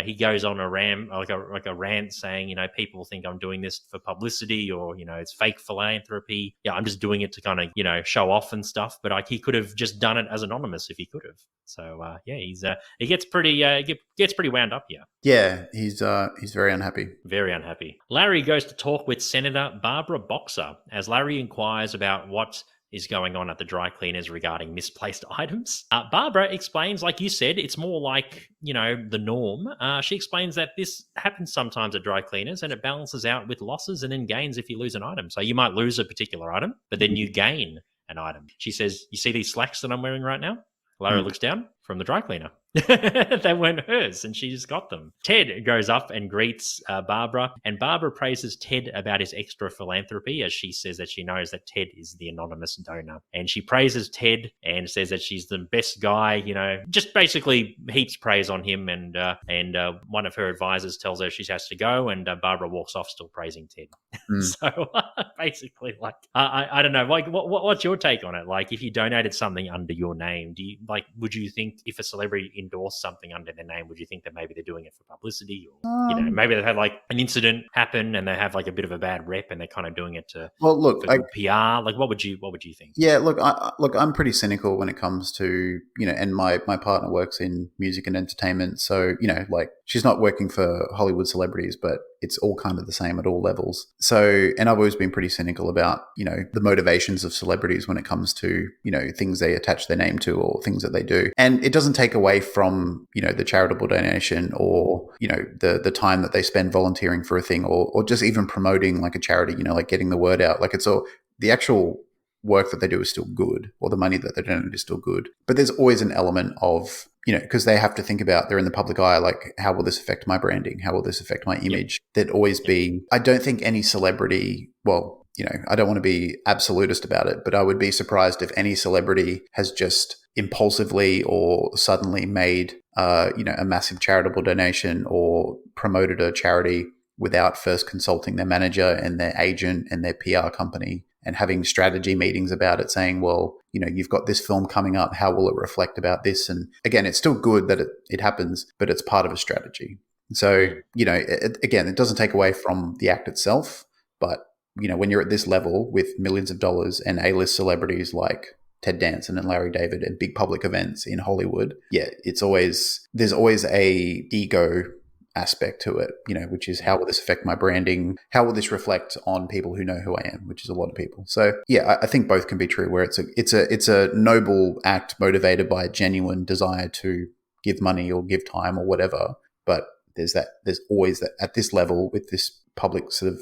he goes on a rant saying, people think I'm doing this for publicity, or it's fake philanthropy. Yeah, I'm just doing it to kind of show off and stuff. But he could have just done it as anonymous if he could have. So he gets pretty wound up here. Yeah, he's very unhappy. Very unhappy. Larry goes to talk with Senator Barbara Boxer as Larry inquires about what is going on at the dry cleaners regarding misplaced items. Barbara explains, like you said, it's more like, the norm. She explains that this happens sometimes at dry cleaners and it balances out with losses and then gains if you lose an item. So you might lose a particular item, but then you gain an item. She says, you see these slacks that I'm wearing right now? Larry looks down from the dry cleaner. They weren't hers, and she just got them. Ted goes up and greets Barbara, and Barbara praises Ted about his extra philanthropy, as she says that she knows that Ted is the anonymous donor. And she praises Ted and says that she's the best guy, just basically heaps praise on him. And one of her advisors tells her she has to go, and Barbara walks off still praising Ted. So basically, I don't know, what's your take on it? Like, if you donated something under your name, would you think if a celebrity endorsed something under their name, would you think that maybe they're doing it for publicity, or maybe they've had an incident happen and they have a bit of a bad rep and they're kind of doing it to PR? What would you think? Yeah, I'm pretty cynical when it comes to and my partner works in music and entertainment, so she's not working for Hollywood celebrities, but it's all kind of the same at all levels. So, and I've always been pretty cynical about, the motivations of celebrities when it comes to, things they attach their name to or things that they do. And it doesn't take away from, the charitable donation or, the time that they spend volunteering for a thing or just even promoting a charity, getting the word out. It's all the actual work that they do is still good, or the money that they donate is still good. But there's always an element of, because they have to think about, they're in the public eye, how will this affect my branding? How will this affect my image? There'd always be, I don't think any celebrity, I don't want to be absolutist about it, but I would be surprised if any celebrity has just impulsively or suddenly made, a massive charitable donation or promoted a charity without first consulting their manager and their agent and their PR company and having strategy meetings about it, saying, well, you've got this film coming up. How will it reflect about this? And again, it's still good that it happens, but it's part of a strategy. So, it doesn't take away from the act itself. But, when you're at this level with millions of dollars and A-list celebrities like Ted Danson and Larry David and big public events in Hollywood, there's always a ego aspect to it, which is, how will this affect my branding? How will this reflect on people who know who I am, which is a lot of people. So I think both can be true, where it's a noble act motivated by a genuine desire to give money or give time or whatever. But there's always that at this level with this public sort of,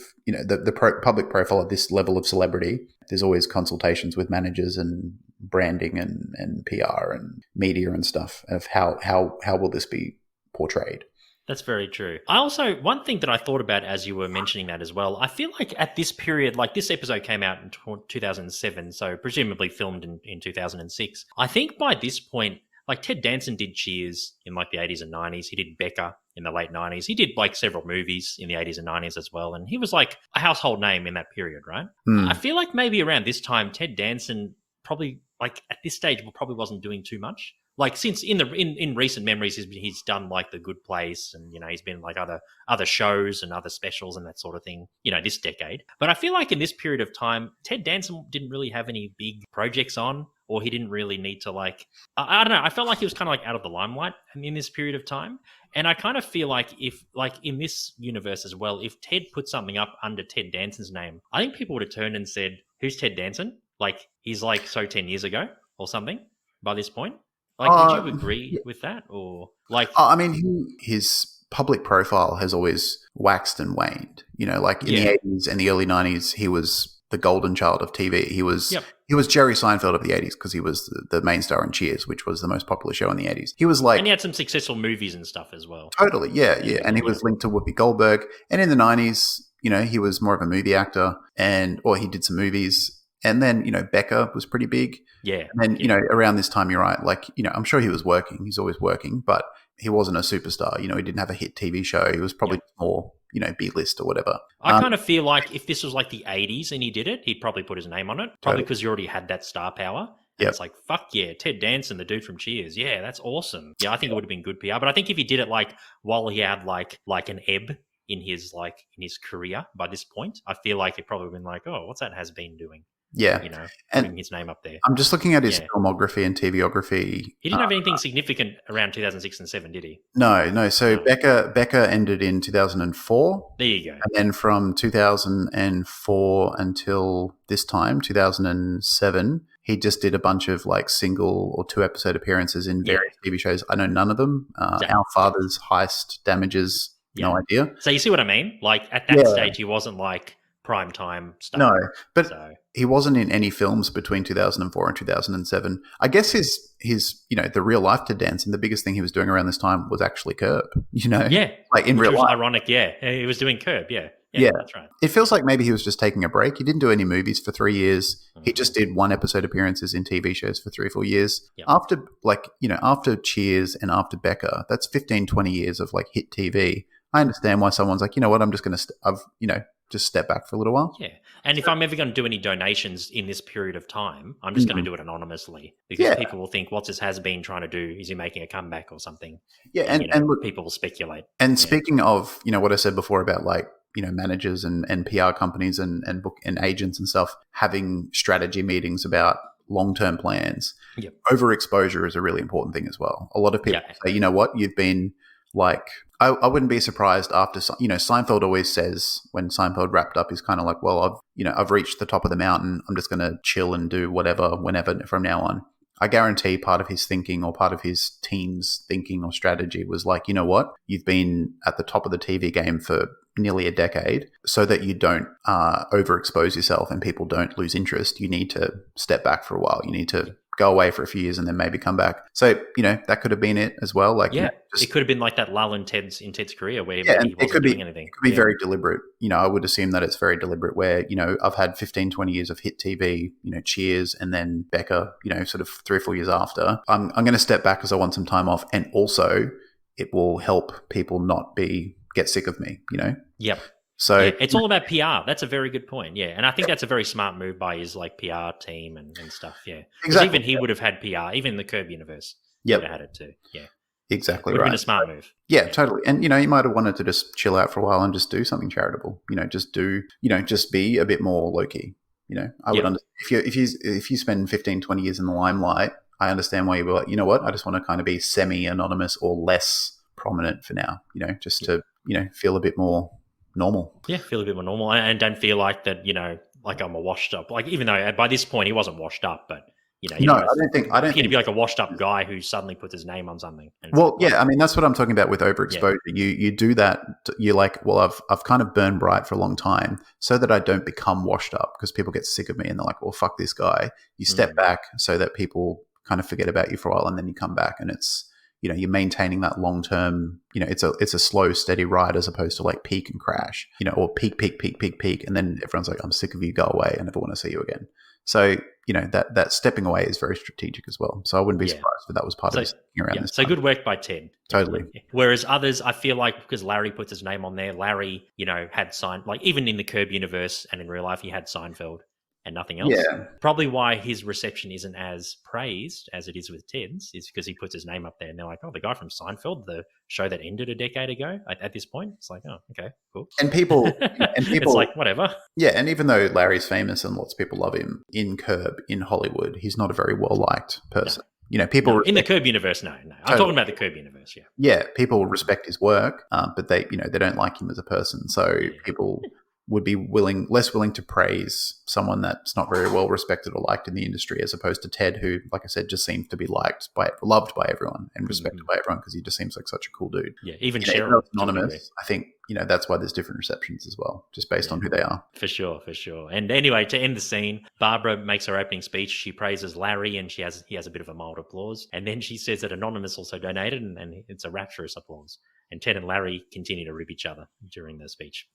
public profile at this level of celebrity, there's always consultations with managers and branding and PR and media and stuff of how will this be portrayed. That's very true. One thing that I thought about as you were mentioning that as well, I feel like at this period, this episode came out in 2007, so presumably filmed in 2006. I think by this point, Ted Danson did Cheers in the 80s and 90s. He did Becca in the late 90s. He did several movies in the 80s and 90s as well. And he was a household name in that period, right? I feel like maybe around this time, Ted Danson probably, at this stage, probably wasn't doing too much. like since in recent memories he's done like The Good Place, and he's been like other shows and other specials and that sort of thing, this decade. But I feel like in this period of time, Ted Danson didn't really have any big projects on, or he didn't really need to I don't know, I felt like he was kind of like out of the limelight in this period of time. And I kind of feel like if, like in this universe as well, if Ted put something up under Ted Danson's name, I think people would have turned and said, "Who's Ted Danson? Like, he's like so 10 years ago or something by this point." Like, would you agree with that? Or like, I mean, his public profile has always waxed and waned. Like in the 80s and the early 90s, he was the golden child of TV. He was Jerry Seinfeld of the 80s because he was the main star in Cheers, which was the most popular show in the 80s. He was like, and he had some successful movies and stuff as well. Totally, yeah. And he was linked to Whoopi Goldberg. And in the 90s, he was more of a movie actor, or he did some movies. And then, Becca was pretty big. Yeah. And then, around this time, you're right. Like, I'm sure he was working. He's always working, but he wasn't a superstar. He didn't have a hit TV show. He was probably more, B-list or whatever. I kind of feel like if this was like the 80s and he did it, he'd probably put his name on it. Probably because you already had that star power. And it's like, fuck yeah, Ted Danson, the dude from Cheers. Yeah, that's awesome. Yeah, I think it would have been good PR. But I think if he did it like while he had like an ebb in his career by this point, I feel like it probably would have been like, oh, what's that has been doing? Yeah. Putting his name up there. I'm just looking at his filmography and TVography. He didn't have anything significant around 2006 and 7, did he? No. So Becca ended in 2004. There you go. And then from 2004 until this time, 2007, he just did a bunch of like single or 2 episode appearances in various TV shows. I know none of them. Our Father's Heist, Damages, no idea. So you see what I mean? Like at that stage, he wasn't like prime time stuff. No, but he wasn't in any films between 2004 and 2007. I guess his the real life Ted Danson, the biggest thing he was doing around this time was actually Curb. Yeah, like in real life. Ironic, he was doing Curb. Yeah, that's right. It feels like maybe he was just taking a break. He didn't do any movies for 3 years. He just did 1 episode appearances in TV shows for 3 or 4 years. Yep. After Cheers and after Becca, that's 15, 20 years of like hit TV. I understand why someone's like, you know what, I'm just going to, just step back for a little while. Yeah. And if I'm ever going to do any donations in this period of time, I'm just going to do it anonymously because people will think, what's this has been trying to do? Is he making a comeback or something? Yeah. And look, people will speculate. And speaking of, what I said before about like, managers and PR companies and book and agents and stuff having strategy meetings about long-term plans. Yep. Overexposure is a really important thing as well. A lot of people say, you know what, you've been like, I wouldn't be surprised after, Seinfeld always says when Seinfeld wrapped up, he's kind of like, well, I've reached the top of the mountain. I'm just going to chill and do whatever, whenever from now on. I guarantee part of his thinking or part of his team's thinking or strategy was like, you know what, you've been at the top of the TV game for nearly a decade, so that you don't overexpose yourself and people don't lose interest. You need to step back for a while. You need to go away for a few years and then maybe come back. So, that could have been it as well. Like, it could have been like that lull in Ted's career where he wasn't doing anything. It could be very deliberate. I would assume that it's very deliberate where, I've had 15, 20 years of hit TV, Cheers, and then Becca, sort of 3 or 4 years after. I'm going to step back because I want some time off. And also it will help people not get sick of me, Yep. So it's all about PR. That's a very good point. Yeah. And I think that's a very smart move by his like PR team and stuff. Yeah. Exactly. Even he would have had PR, even in the Curb universe. He would have had it too. Yeah. Exactly. Would have right. been a smart move. Yeah, totally. And, you might have wanted to just chill out for a while and just do something charitable, just be a bit more low key. I would understand if you spend 15, 20 years in the limelight, I understand why you'd be like, you know what, I just want to kind of be semi-anonymous or less prominent for now, just to, feel a bit more normal. Yeah, feel a bit more normal and don't feel like that, like I'm a washed up. Like even though by this point he wasn't washed up, but no, I don't think to be like a washed up guy who suddenly puts his name on something. Well, yeah, I mean that's what I'm talking about with overexposure. Yeah. You do that. You're like, well, I've kind of burned bright for a long time, so that I don't become washed up because people get sick of me and they're like, well, fuck this guy. You step back so that people kind of forget about you for a while, and then you come back, and it's you're maintaining that long term. It's a slow, steady ride as opposed to like peak and crash. Or peak, and then everyone's like, I'm sick of you, go away, I never want to see you again. So, that stepping away is very strategic as well. So I wouldn't be surprised if that was part of his thinking around this. So good work by Ted. Totally. Whereas others, I feel like because Larry puts his name on there, Larry, had signed, like even in the Curb universe and in real life, he had Seinfeld. and nothing else. Yeah. Probably why his reception isn't as praised as it is with Ted's is because he puts his name up there and they're like, oh, the guy from Seinfeld, the show that ended a decade ago. At this point, it's like, oh, okay, cool. And people, It's like, whatever. yeah, and even though Larry's famous and lots of people love him in Curb, in Hollywood, he's not a very well-liked person. People No, in the Curb universe, no. I'm talking about the Curb universe, yeah. Yeah, people respect his work, but they don't like him as a person. So people would be less willing to praise someone that's not very well respected or liked in the industry, as opposed to Ted, who, like I said, just seems to be loved by everyone and respected by everyone because he just seems like such a cool dude. Yeah, even Even Cheryl. though it's anonymous, I think that's why there's different receptions as well, just based on who they are. For sure. And anyway, to end the scene, Barbara makes her opening speech. She praises Larry, and he has a bit of a mild applause. And then she says that Anonymous also donated, and it's a rapturous applause. And Ted and Larry continue to rib each other during the speech.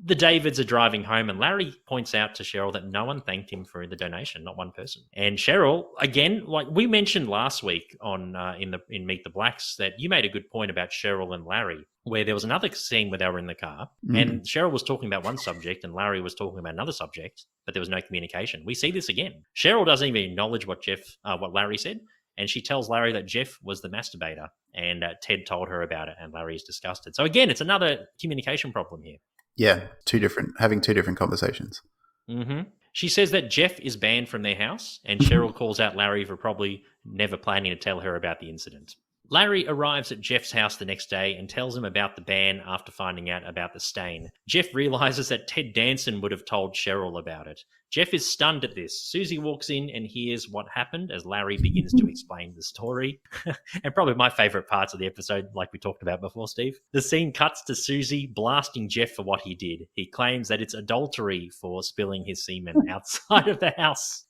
The Davids are driving home, and Larry points out to Cheryl that no one thanked him for the donation, not one person. And Cheryl, again, like we mentioned last week on in Meet the Blacks, that you made a good point about Cheryl and Larry, where there was another scene where they were in the car, and Cheryl was talking about one subject and Larry was talking about another subject, but there was no communication. We see this again. Cheryl doesn't even acknowledge what Larry said. And she tells Larry that Jeff was the masturbator, and Ted told her about it, and Larry is disgusted. So again, it's another communication problem here. Yeah, having two different conversations. Mm-hmm. She says that Jeff is banned from their house, and Cheryl calls out Larry for probably never planning to tell her about the incident. Larry arrives at Jeff's house the next day and tells him about the ban after finding out about the stain. Jeff realizes that Ted Danson would have told Cheryl about it. Jeff is stunned at this. Susie walks in and hears what happened as Larry begins to explain the story. And probably my favorite parts of the episode, like we talked about before, Steve. The scene cuts to Susie blasting Jeff for what he did. He claims that it's adultery for spilling his semen outside of the house.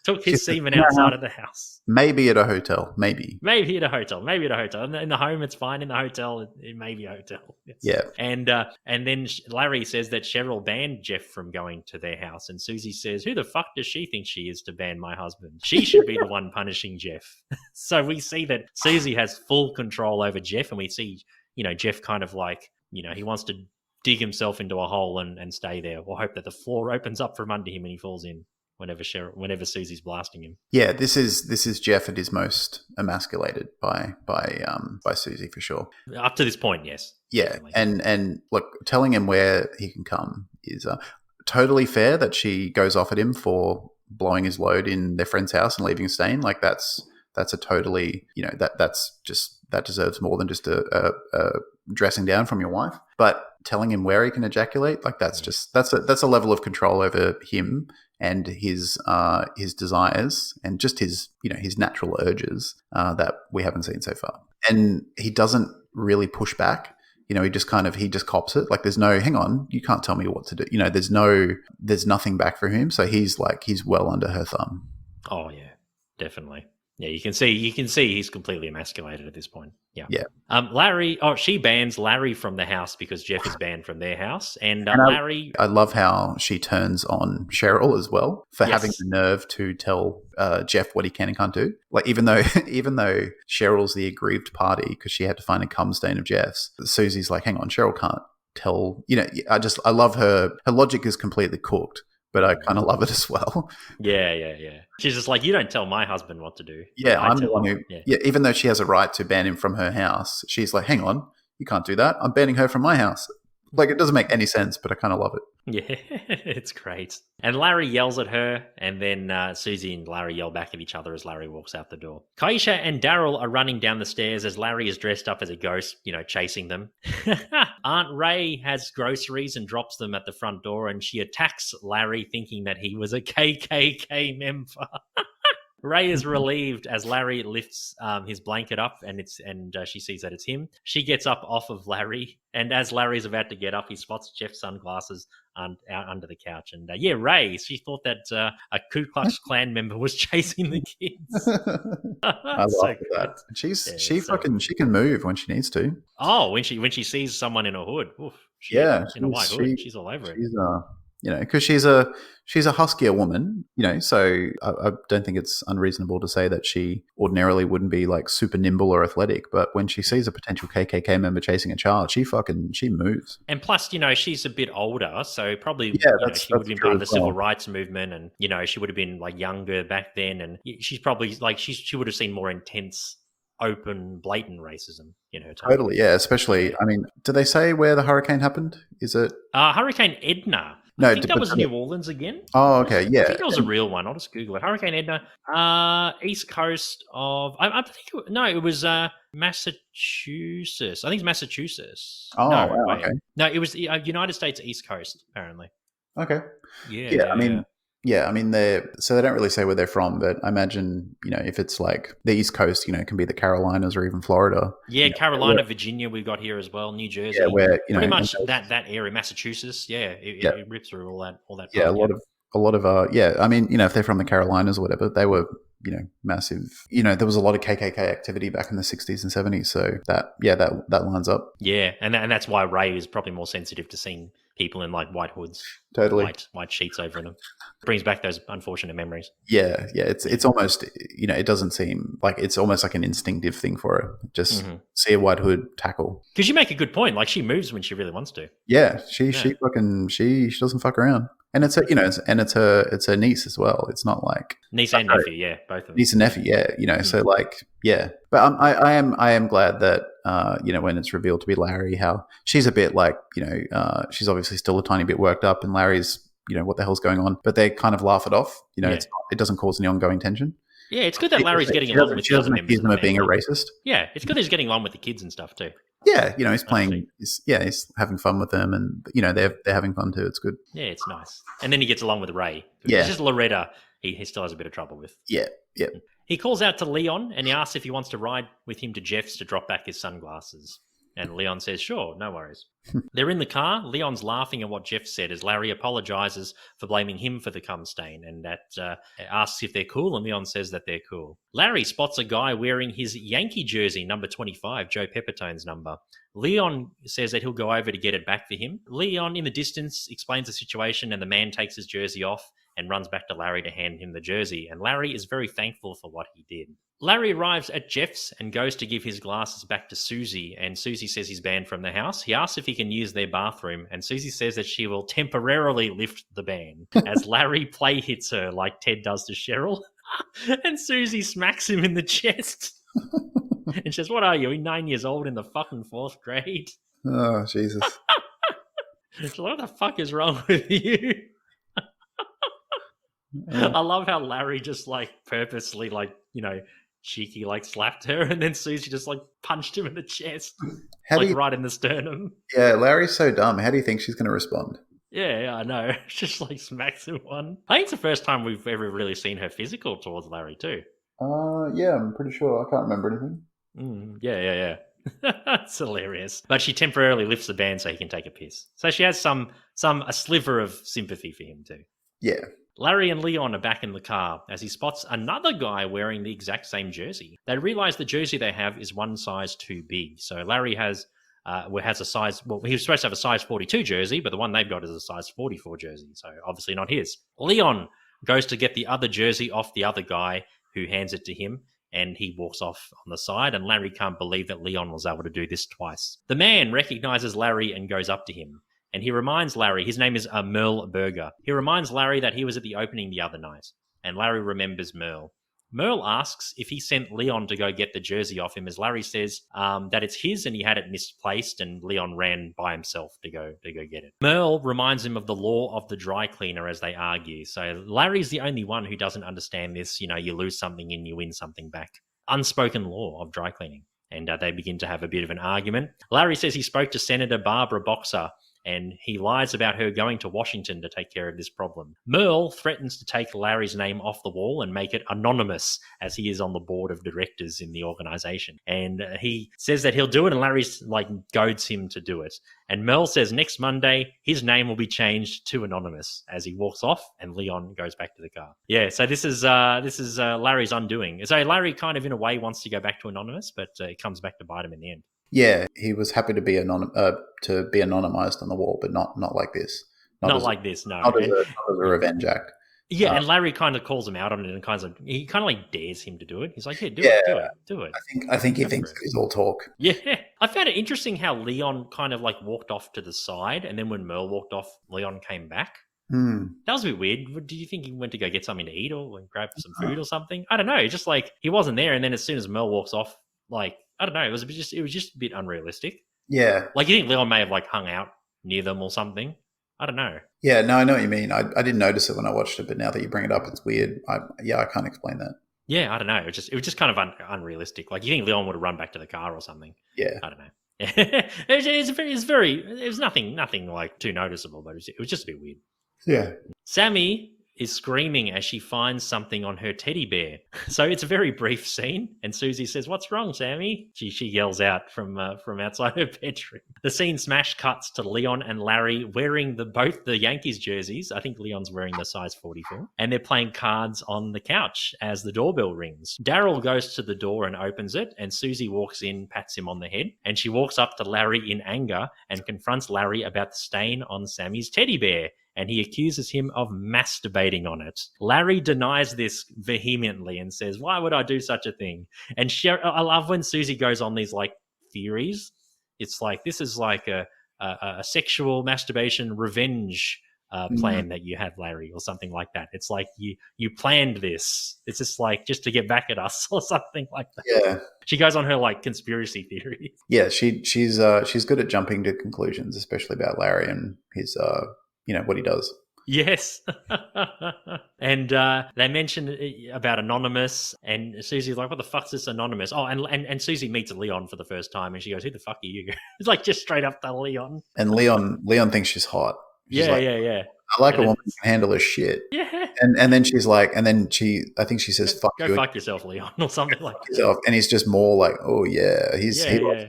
Took his semen outside of the house. Maybe at a hotel. Maybe at a hotel. In the home, it's fine. In the hotel, it may be a hotel. Yes. Yeah. And then Larry says that Cheryl banned Jeff from going to their house. And Susie says, who the fuck does she think she is to ban my husband? She should be the one punishing Jeff. So we see that Susie has full control over Jeff. And we see, Jeff kind of like, he wants to dig himself into a hole and stay there, or hope that the floor opens up from under him and he falls in whenever Susie's blasting him. Yeah, this is Jeff at his most emasculated by Susie for sure. Up to this point, yes. Yeah, definitely. And look, telling him where he can come is totally fair that she goes off at him for blowing his load in their friend's house and leaving a stain. Like that's a totally, that deserves more than just a dressing down from your wife. But telling him where he can ejaculate, like that's a level of control over him and his desires and just his natural urges that we haven't seen so far. And he doesn't really push back. He just cops it. Like there's no, hang on, you can't tell me what to do. There's nothing back for him. So he's well under her thumb. Oh yeah, definitely. Yeah, you can see he's completely emasculated at this point. Yeah. Yeah. She bans Larry from the house because Jeff is banned from their house. And Larry... I love how she turns on Cheryl as well for having the nerve to tell Jeff what he can and can't do. Like even though Cheryl's the aggrieved party because she had to find a cum stain of Jeff's, Susie's like, hang on, Cheryl can't tell. I love her. Her logic is completely cooked. But I kind of love it as well. Yeah. She's just like, you don't tell my husband what to do. Yeah, I'm the one who, even though she has a right to ban him from her house, she's like, hang on, you can't do that. I'm banning her from my house. Like, it doesn't make any sense, but I kind of love it. Yeah, it's great. And Larry yells at her, and then Susie and Larry yell back at each other as Larry walks out the door. Kaisha and Daryl are running down the stairs as Larry is dressed up as a ghost, chasing them. Aunt Ray has groceries and drops them at the front door, and she attacks Larry thinking that he was a KKK member. Ray is relieved as Larry lifts his blanket up and she sees that it's him. She gets up off of Larry, and as Larry's about to get up, he spots Jeff's sunglasses out under the couch. And Ray, she thought that a Ku Klux Klan member was chasing the kids. I love that. She can move when she needs to. Oh, when she sees someone in a hood. Oof, in a white hood, she's all over it. because she's a huskier woman, so I don't think it's unreasonable to say that she ordinarily wouldn't be like super nimble or athletic, but when she sees a potential KKK member chasing a child, she moves. And plus, she's a bit older, so probably that's she would have been true part of the as civil well. rights movement, and she would have been like younger back then, and she's probably like she would have seen more intense, open, blatant racism. Totally, yeah. Especially, I mean, do they say where the hurricane happened? Is it Hurricane Edna? No, I think that but- was New Orleans again. Oh, okay, yeah. I think it was a real one. I'll just Google it. Hurricane Edna, east coast of. I think it was Massachusetts. I think it's Massachusetts. Oh, no, wow, wait. okay. No, it was the United States East Coast, apparently. Okay. Yeah. I mean, they don't really say where they're from, but I imagine, if it's like the East Coast, it can be the Carolinas or even Florida. Yeah, Carolina, Virginia, we've got here as well. New Jersey, Yeah, where pretty much that area, Massachusetts. Yeah, it ripped through all that. Yeah, part, a lot of I mean, if they're from the Carolinas or whatever, they were massive. There was a lot of KKK activity back in the 60s and 70s, so that lines up. Yeah, and that's why Ray is probably more sensitive to seeing people in like white hoods, Totally. white sheets over them. Brings back those unfortunate memories. Yeah, it's almost it doesn't seem like it's almost like an instinctive thing for her. Just see a white hood, tackle. Because you make a good point. Like she moves when she really wants to. Yeah, she doesn't fuck around. And it's it's her niece as well. It's not like Niece and nephew, yeah, both of them. niece and nephew, yeah. So like, yeah. But I am glad that when it's revealed to be Larry, how she's a bit like she's obviously still a tiny bit worked up, and Larry's what the hell's going on, but they kind of laugh it off. It doesn't cause any ongoing tension. Yeah, it's good that Larry's getting along with the other members. Accuse him of being a racist. Yeah, it's good that he's getting along with the kids and stuff too. Yeah, he's playing. He's having fun with them, and they're having fun too. It's good. Yeah, it's nice. And then he gets along with Ray. Yeah. It's just Loretta he still has a bit of trouble with. Yeah. He calls out to Leon and he asks if he wants to ride with him to Jeff's to drop back his sunglasses. And Leon says, sure, no worries. They're in the car. Leon's laughing at what Jeff said as Larry apologizes for blaming him for the cum stain and that asks if they're cool, and Leon says that they're cool. Larry spots a guy wearing his Yankee jersey, number 25, Joe Pepitone's number. Leon says that he'll go over to get it back for him. Leon, in the distance, explains the situation and the man takes his jersey off and runs back to Larry to hand him the jersey. And Larry is very thankful for what he did. Larry arrives at Jeff's and goes to give his glasses back to Susie, and Susie says he's banned from the house. He asks if he can use their bathroom, and Susie says that she will temporarily lift the ban as Larry play hits her like Ted does to Cheryl, and Susie smacks him in the chest. And she says, what are you, 9 years old in the fucking 4th grade? Oh, Jesus. She's like, what the fuck is wrong with you? I love how Larry just like purposely cheeky slapped her, and then Susie just punched him in the chest, right in the sternum. Yeah, Larry's so dumb. How do you think she's going to respond? Yeah, I know. Just smacks him one. I think it's the first time we've ever really seen her physical towards Larry too. Yeah, I'm pretty sure. I can't remember anything. Yeah. That's hilarious. But she temporarily lifts the ban so he can take a piss. So she has a sliver of sympathy for him too. Yeah. Larry and Leon are back in the car as he spots another guy wearing the exact same jersey. They realize the jersey they have is one size too big. So Larry has a size, he was supposed to have a size 42 jersey, but the one they've got is a size 44 jersey. So obviously not his. Leon goes to get the other jersey off the other guy who hands it to him, and he walks off on the side, and Larry can't believe that Leon was able to do this twice. The man recognizes Larry and goes up to him. And he reminds Larry, his name is Merle Berger. He reminds Larry that he was at the opening the other night. And Larry remembers Merle. Merle asks if he sent Leon to go get the jersey off him, as Larry says that it's his and he had it misplaced, and Leon ran by himself to go get it. Merle reminds him of the law of the dry cleaner as they argue. So Larry's the only one who doesn't understand this. You lose something and you win something back. Unspoken law of dry cleaning. And they begin to have a bit of an argument. Larry says he spoke to Senator Barbara Boxer, and he lies about her going to Washington to take care of this problem. Merle threatens to take Larry's name off the wall and make it anonymous, as he is on the board of directors in the organization. And he says that he'll do it, and Larry's goads him to do it. And Merle says next Monday his name will be changed to anonymous as he walks off, and Leon goes back to the car. Yeah, so this is Larry's undoing. So Larry kind of in a way wants to go back to anonymous, but it comes back to bite him in the end. Yeah, he was happy to be anonymized on the wall, but not like this. Not as, like this, no. not as, And- a, not as a revenge act. yeah, and Larry kind of calls him out on it and he kind of like dares him to do it. He's like, yeah, do Yeah. it, do it. I think he Go thinks for it. he's all talk. Yeah, I found it interesting how Leon kind of like walked off to the side, and then when Merle walked off, Leon came back. Hmm. That was a bit weird. Do you think he went to go get something to eat or grab some food or something? I don't know. Just like he wasn't there, and then as soon as Merle walks off, like I don't know, it was just a bit unrealistic. Yeah. Like you think Leon may have like hung out near them or something? I don't know. Yeah, no, I know what you mean. I didn't notice it when I watched it, but now that you bring it up, it's weird. I can't explain that. Yeah, I don't know. It was just kind of unrealistic. Like you think Leon would have run back to the car or something? Yeah. I don't know. It was nothing like too noticeable, but it was just a bit weird. Yeah. Sammy is screaming as she finds something on her teddy bear. So it's a very brief scene, and Susie says, "What's wrong, Sammy?" She yells out from outside her bedroom. The scene smash cuts to Leon and Larry wearing both the Yankees jerseys. I think Leon's wearing the size 44, and they're playing cards on the couch as the doorbell rings. Daryl goes to the door and opens it, and Susie walks in, pats him on the head, and she walks up to Larry in anger and confronts Larry about the stain on Sammy's teddy bear, and he accuses him of masturbating on it. Larry denies this vehemently and says, "Why would I do such a thing?" And I love when Susie goes on these like theories. It's like this is like a sexual masturbation revenge plan that you have, Larry, or something like that. It's like you planned this. It's just like just to get back at us or something like that. Yeah. She goes on her like conspiracy theory. Yeah, she's good at jumping to conclusions, especially about Larry and his what he does. Yes. And they mention about Anonymous, and Susie's like, "What the fuck's this Anonymous?" Oh, and Susie meets Leon for the first time, and she goes, "Who the fuck are you?" It's like just straight up to Leon. And Leon thinks she's hot. She's Yeah, like, yeah. I like And a woman then- who can handle her shit. Yeah. And then she's like, I think she says, "Fuck Go you fuck yourself, Leon," or something like that. yourself," and he's just more like, "Oh yeah, he loves Yeah.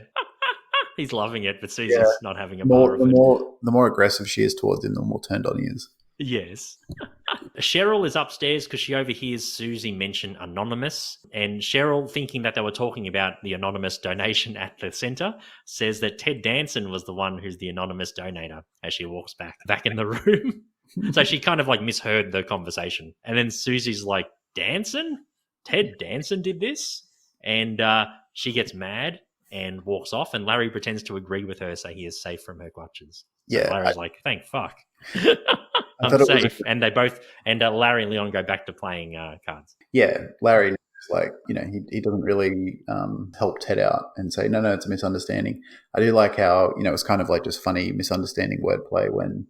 He's loving it, but Susie's not having a more, bar of the it. more aggressive she is towards him, the more turned on he is." Yes. Cheryl is upstairs because she overhears Susie mention Anonymous, and Cheryl, thinking that they were talking about the anonymous donation at the center, says that Ted Danson was the one who's the anonymous donator as she walks back in the room. So she kind of like misheard the conversation. And then Susie's like, "Danson? Ted Danson did this?" And she gets mad and walks off, and Larry pretends to agree with her, so he is safe from her clutches. So Yeah, Larry's like, "Thank fuck." I I'm thought it was safe. And they both, Larry and Leon go back to playing cards. Yeah, Larry is like, he doesn't really help Ted out and say, no, it's a misunderstanding. I do like how, it was kind of like just funny misunderstanding wordplay when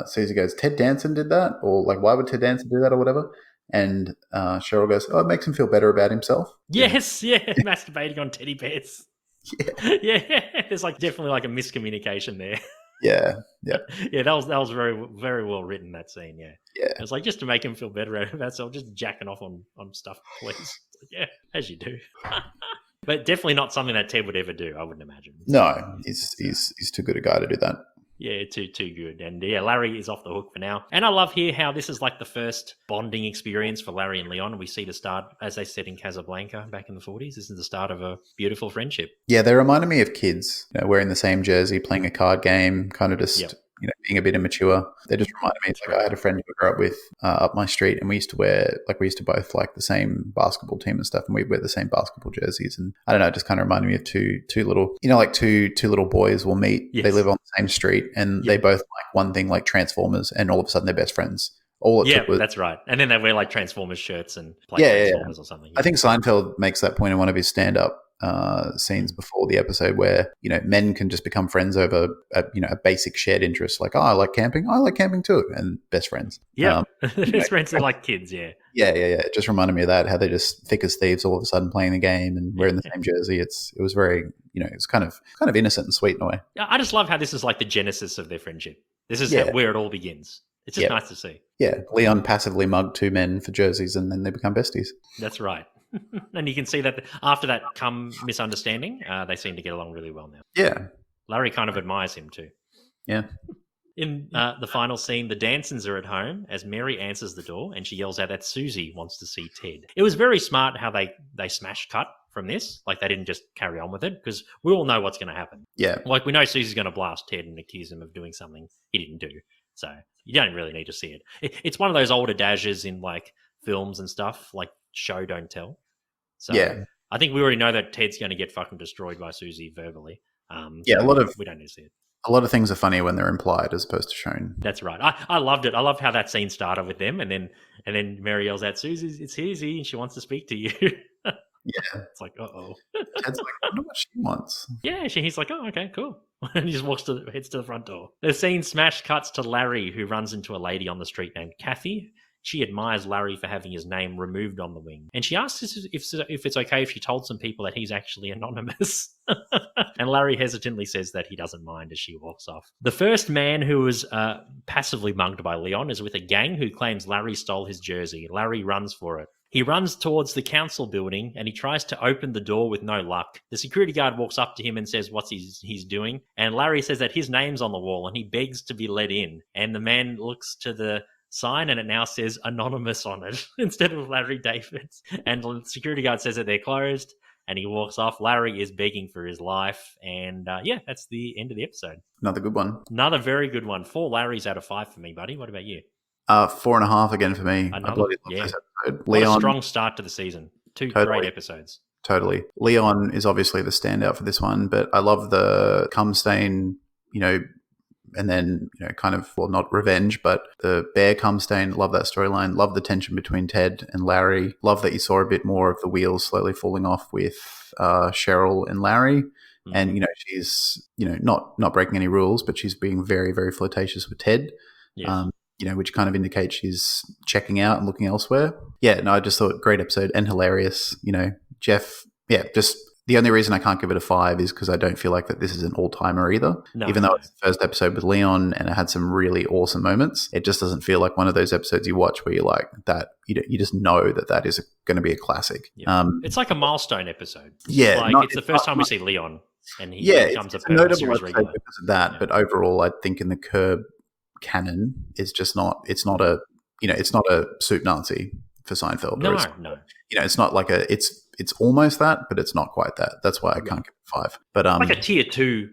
Susie goes, "Ted Danson did that?" Or like, "Why would Ted Danson do that?" or whatever. And Cheryl goes, "Oh, it makes him feel better about himself." Yes, yeah, masturbating on teddy bears. Yeah, there's like definitely like a miscommunication there. Yeah. Yeah, that was very, very well written, that scene. Yeah. Yeah. It's like just to make him feel better about himself, just jacking off on stuff, please. Yeah, as you do. But definitely not something that Ted would ever do, I wouldn't imagine. No, he's too good a guy to do that. Yeah, too good. And yeah, Larry is off the hook for now. And I love here how this is like the first bonding experience for Larry and Leon. We see the start, as they said in Casablanca back in the 40s. This is the start of a beautiful friendship. Yeah, they reminded me of kids, wearing the same jersey, playing a card game, kind of just, Yep. being a bit immature. They just reminded me, it's like I had a friend who I grew up with up my street, and we used to both like the same basketball team and stuff, and we'd wear the same basketball jerseys. And I don't know, it just kind of reminded me of two little, like two little boys will meet. Yes. They live on the same street, and they both like one thing, like Transformers, and all of a sudden they're best friends. All it Yeah, took was, that's right. And then they wear like Transformers shirts and play Yeah. Transformers or something. I think Seinfeld makes that point in one of his stand-up scenes before the episode where, men can just become friends over a basic shared interest. Like, "Oh, I like camping. I like camping too," and best friends. Yeah, his friends are like kids, yeah. Yeah. It just reminded me of that, how they're just thick as thieves all of a sudden playing the game and wearing the same jersey. It was very, it's kind of innocent and sweet in a way. I just love how this is like the genesis of their friendship. This is Yeah. where it all begins. It's just nice to see. Yeah, Leon passively mugged two men for jerseys and then they become besties. That's right. And you can see that after that come misunderstanding, they seem to get along really well now. Yeah. Larry kind of admires him too. Yeah. In the final scene, the Dansons are at home as Mary answers the door and she yells out that Susie wants to see Ted. It was very smart how they smash cut from this. Like they didn't just carry on with it because we all know what's going to happen. Yeah. Like we know Susie's going to blast Ted and accuse him of doing something he didn't do. So you don't really need to see it. It's one of those older dashes in like films and stuff, like show, don't tell. So Yeah. I think we already know that Ted's going to get fucking destroyed by Susie verbally. Yeah, so we don't need to see it. A lot of things are funny when they're implied as opposed to shown. That's right. I loved it. I loved how that scene started with them, and then Mary yells out, "Susie, it's Susie, and she wants to speak to you." Yeah. It's like, uh-oh. Ted's like, I wonder what she wants. Yeah, he's like, oh, okay, cool. And he just heads to the front door. The scene smash cuts to Larry, who runs into a lady on the street named Kathy. She admires Larry for having his name removed on the wing. And she asks if it's okay if she told some people that he's actually anonymous. And Larry hesitantly says that he doesn't mind as she walks off. The first man who was passively mugged by Leon is with a gang who claims Larry stole his jersey. Larry runs for it. He runs towards the council building and he tries to open the door with no luck. The security guard walks up to him and says what he's doing. And Larry says that his name's on the wall and he begs to be let in. And the man looks to the sign and it now says anonymous on it instead of Larry Davids. And the security guard says that they're closed and he walks off. Larry is begging for his life. And that's the end of the episode. Another good one. Another very good one. 4 Larrys out of 5 for me, buddy. What about you? 4.5 again for me. I bloody love this episode. What a strong start to the season. 2 great episodes. Totally. Leon is obviously the standout for this one, but I love the cum stain, and then, kind of, well, not revenge, but the bear cum stain. Love that storyline. Love the tension between Ted and Larry. Love that you saw a bit more of the wheels slowly falling off with Cheryl and Larry. Mm-hmm. And, she's, not breaking any rules, but she's being very, very flirtatious with Ted. Yeah. Which kind of indicates she's checking out and looking elsewhere. Yeah, no, I just thought great episode and hilarious. Jeff, just the only reason I can't give it a 5 is because I don't feel like that this is an all-timer either. No, even though it's the first episode with Leon and it had some really awesome moments, it just doesn't feel like one of those episodes you watch where you're like that. You just know that is going to be a classic. Yeah. It's like a milestone episode. Yeah, it's the first time we see Leon, and he becomes it's a notable episode regular because of that. Yeah. But overall, I think in the Curb canon is just not. It's not a soup Nazi for Seinfeld. No. It's not like it's almost that, but it's not quite that. That's why I can't give it 5. But like a tier 2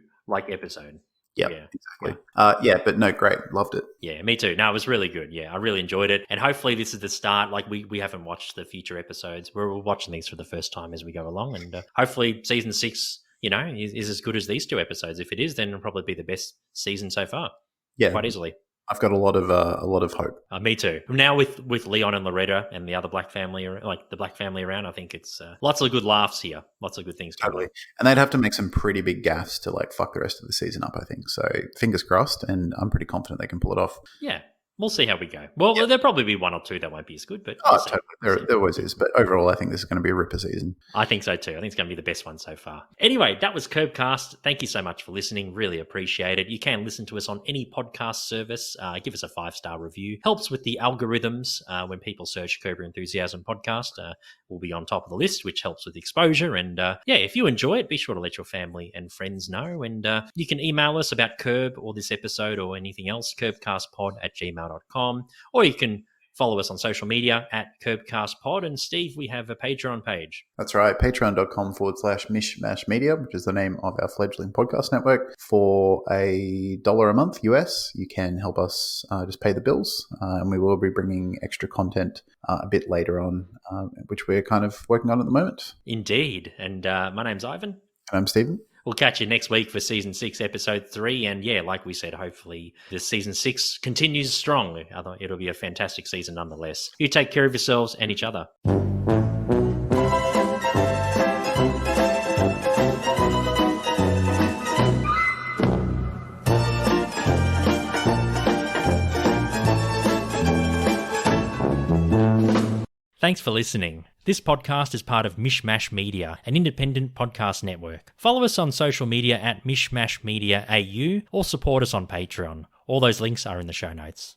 episode. Yeah, exactly. But no, great, loved it. Yeah, me too. No, it was really good. Yeah, I really enjoyed it, and hopefully this is the start. Like we haven't watched the future episodes. We're watching these for the first time as we go along, and hopefully season 6, is as good as these 2 episodes. If it is, then it'll probably be the best season so far. Yeah, quite easily. I've got a lot of hope. Me too. Now with Leon and Loretta and the other black family, around, I think it's lots of good laughs here. Lots of good things going on. And they'd have to make some pretty big gaffes to fuck the rest of the season up, I think. So fingers crossed, and I'm pretty confident they can pull it off. Yeah. We'll see how we go. Well, there'll probably be 1 or 2 that won't be as good, but totally. There always is. But overall, I think this is going to be a ripper season. I think so too. I think it's going to be the best one so far. Anyway, that was Curbcast. Thank you so much for listening. Really appreciate it. You can listen to us on any podcast service. Give us a 5-star review. Helps with the algorithms when people search Curb Your Enthusiasm podcast. We'll be on top of the list, which helps with exposure. And if you enjoy it, be sure to let your family and friends know. And you can email us about Curb or this episode or anything else, curbcastpod@gmail.com, or you can follow us on social media at CurbcastPod. And Steve, we have a Patreon page. That's right. Patreon.com/Mishmash Media, which is the name of our fledgling podcast network. For $1 a month US, you can help us just pay the bills. And we will be bringing extra content a bit later on, which we're kind of working on at the moment. Indeed. And my name's Ivan. And I'm Stephen. We'll catch you next week for Season 6, Episode 3. And like we said, hopefully this Season 6 continues strong. It'll be a fantastic season nonetheless. You take care of yourselves and each other. Thanks for listening. This podcast is part of Mishmash Media, an independent podcast network. Follow us on social media at Mishmash Media AU or support us on Patreon. All those links are in the show notes.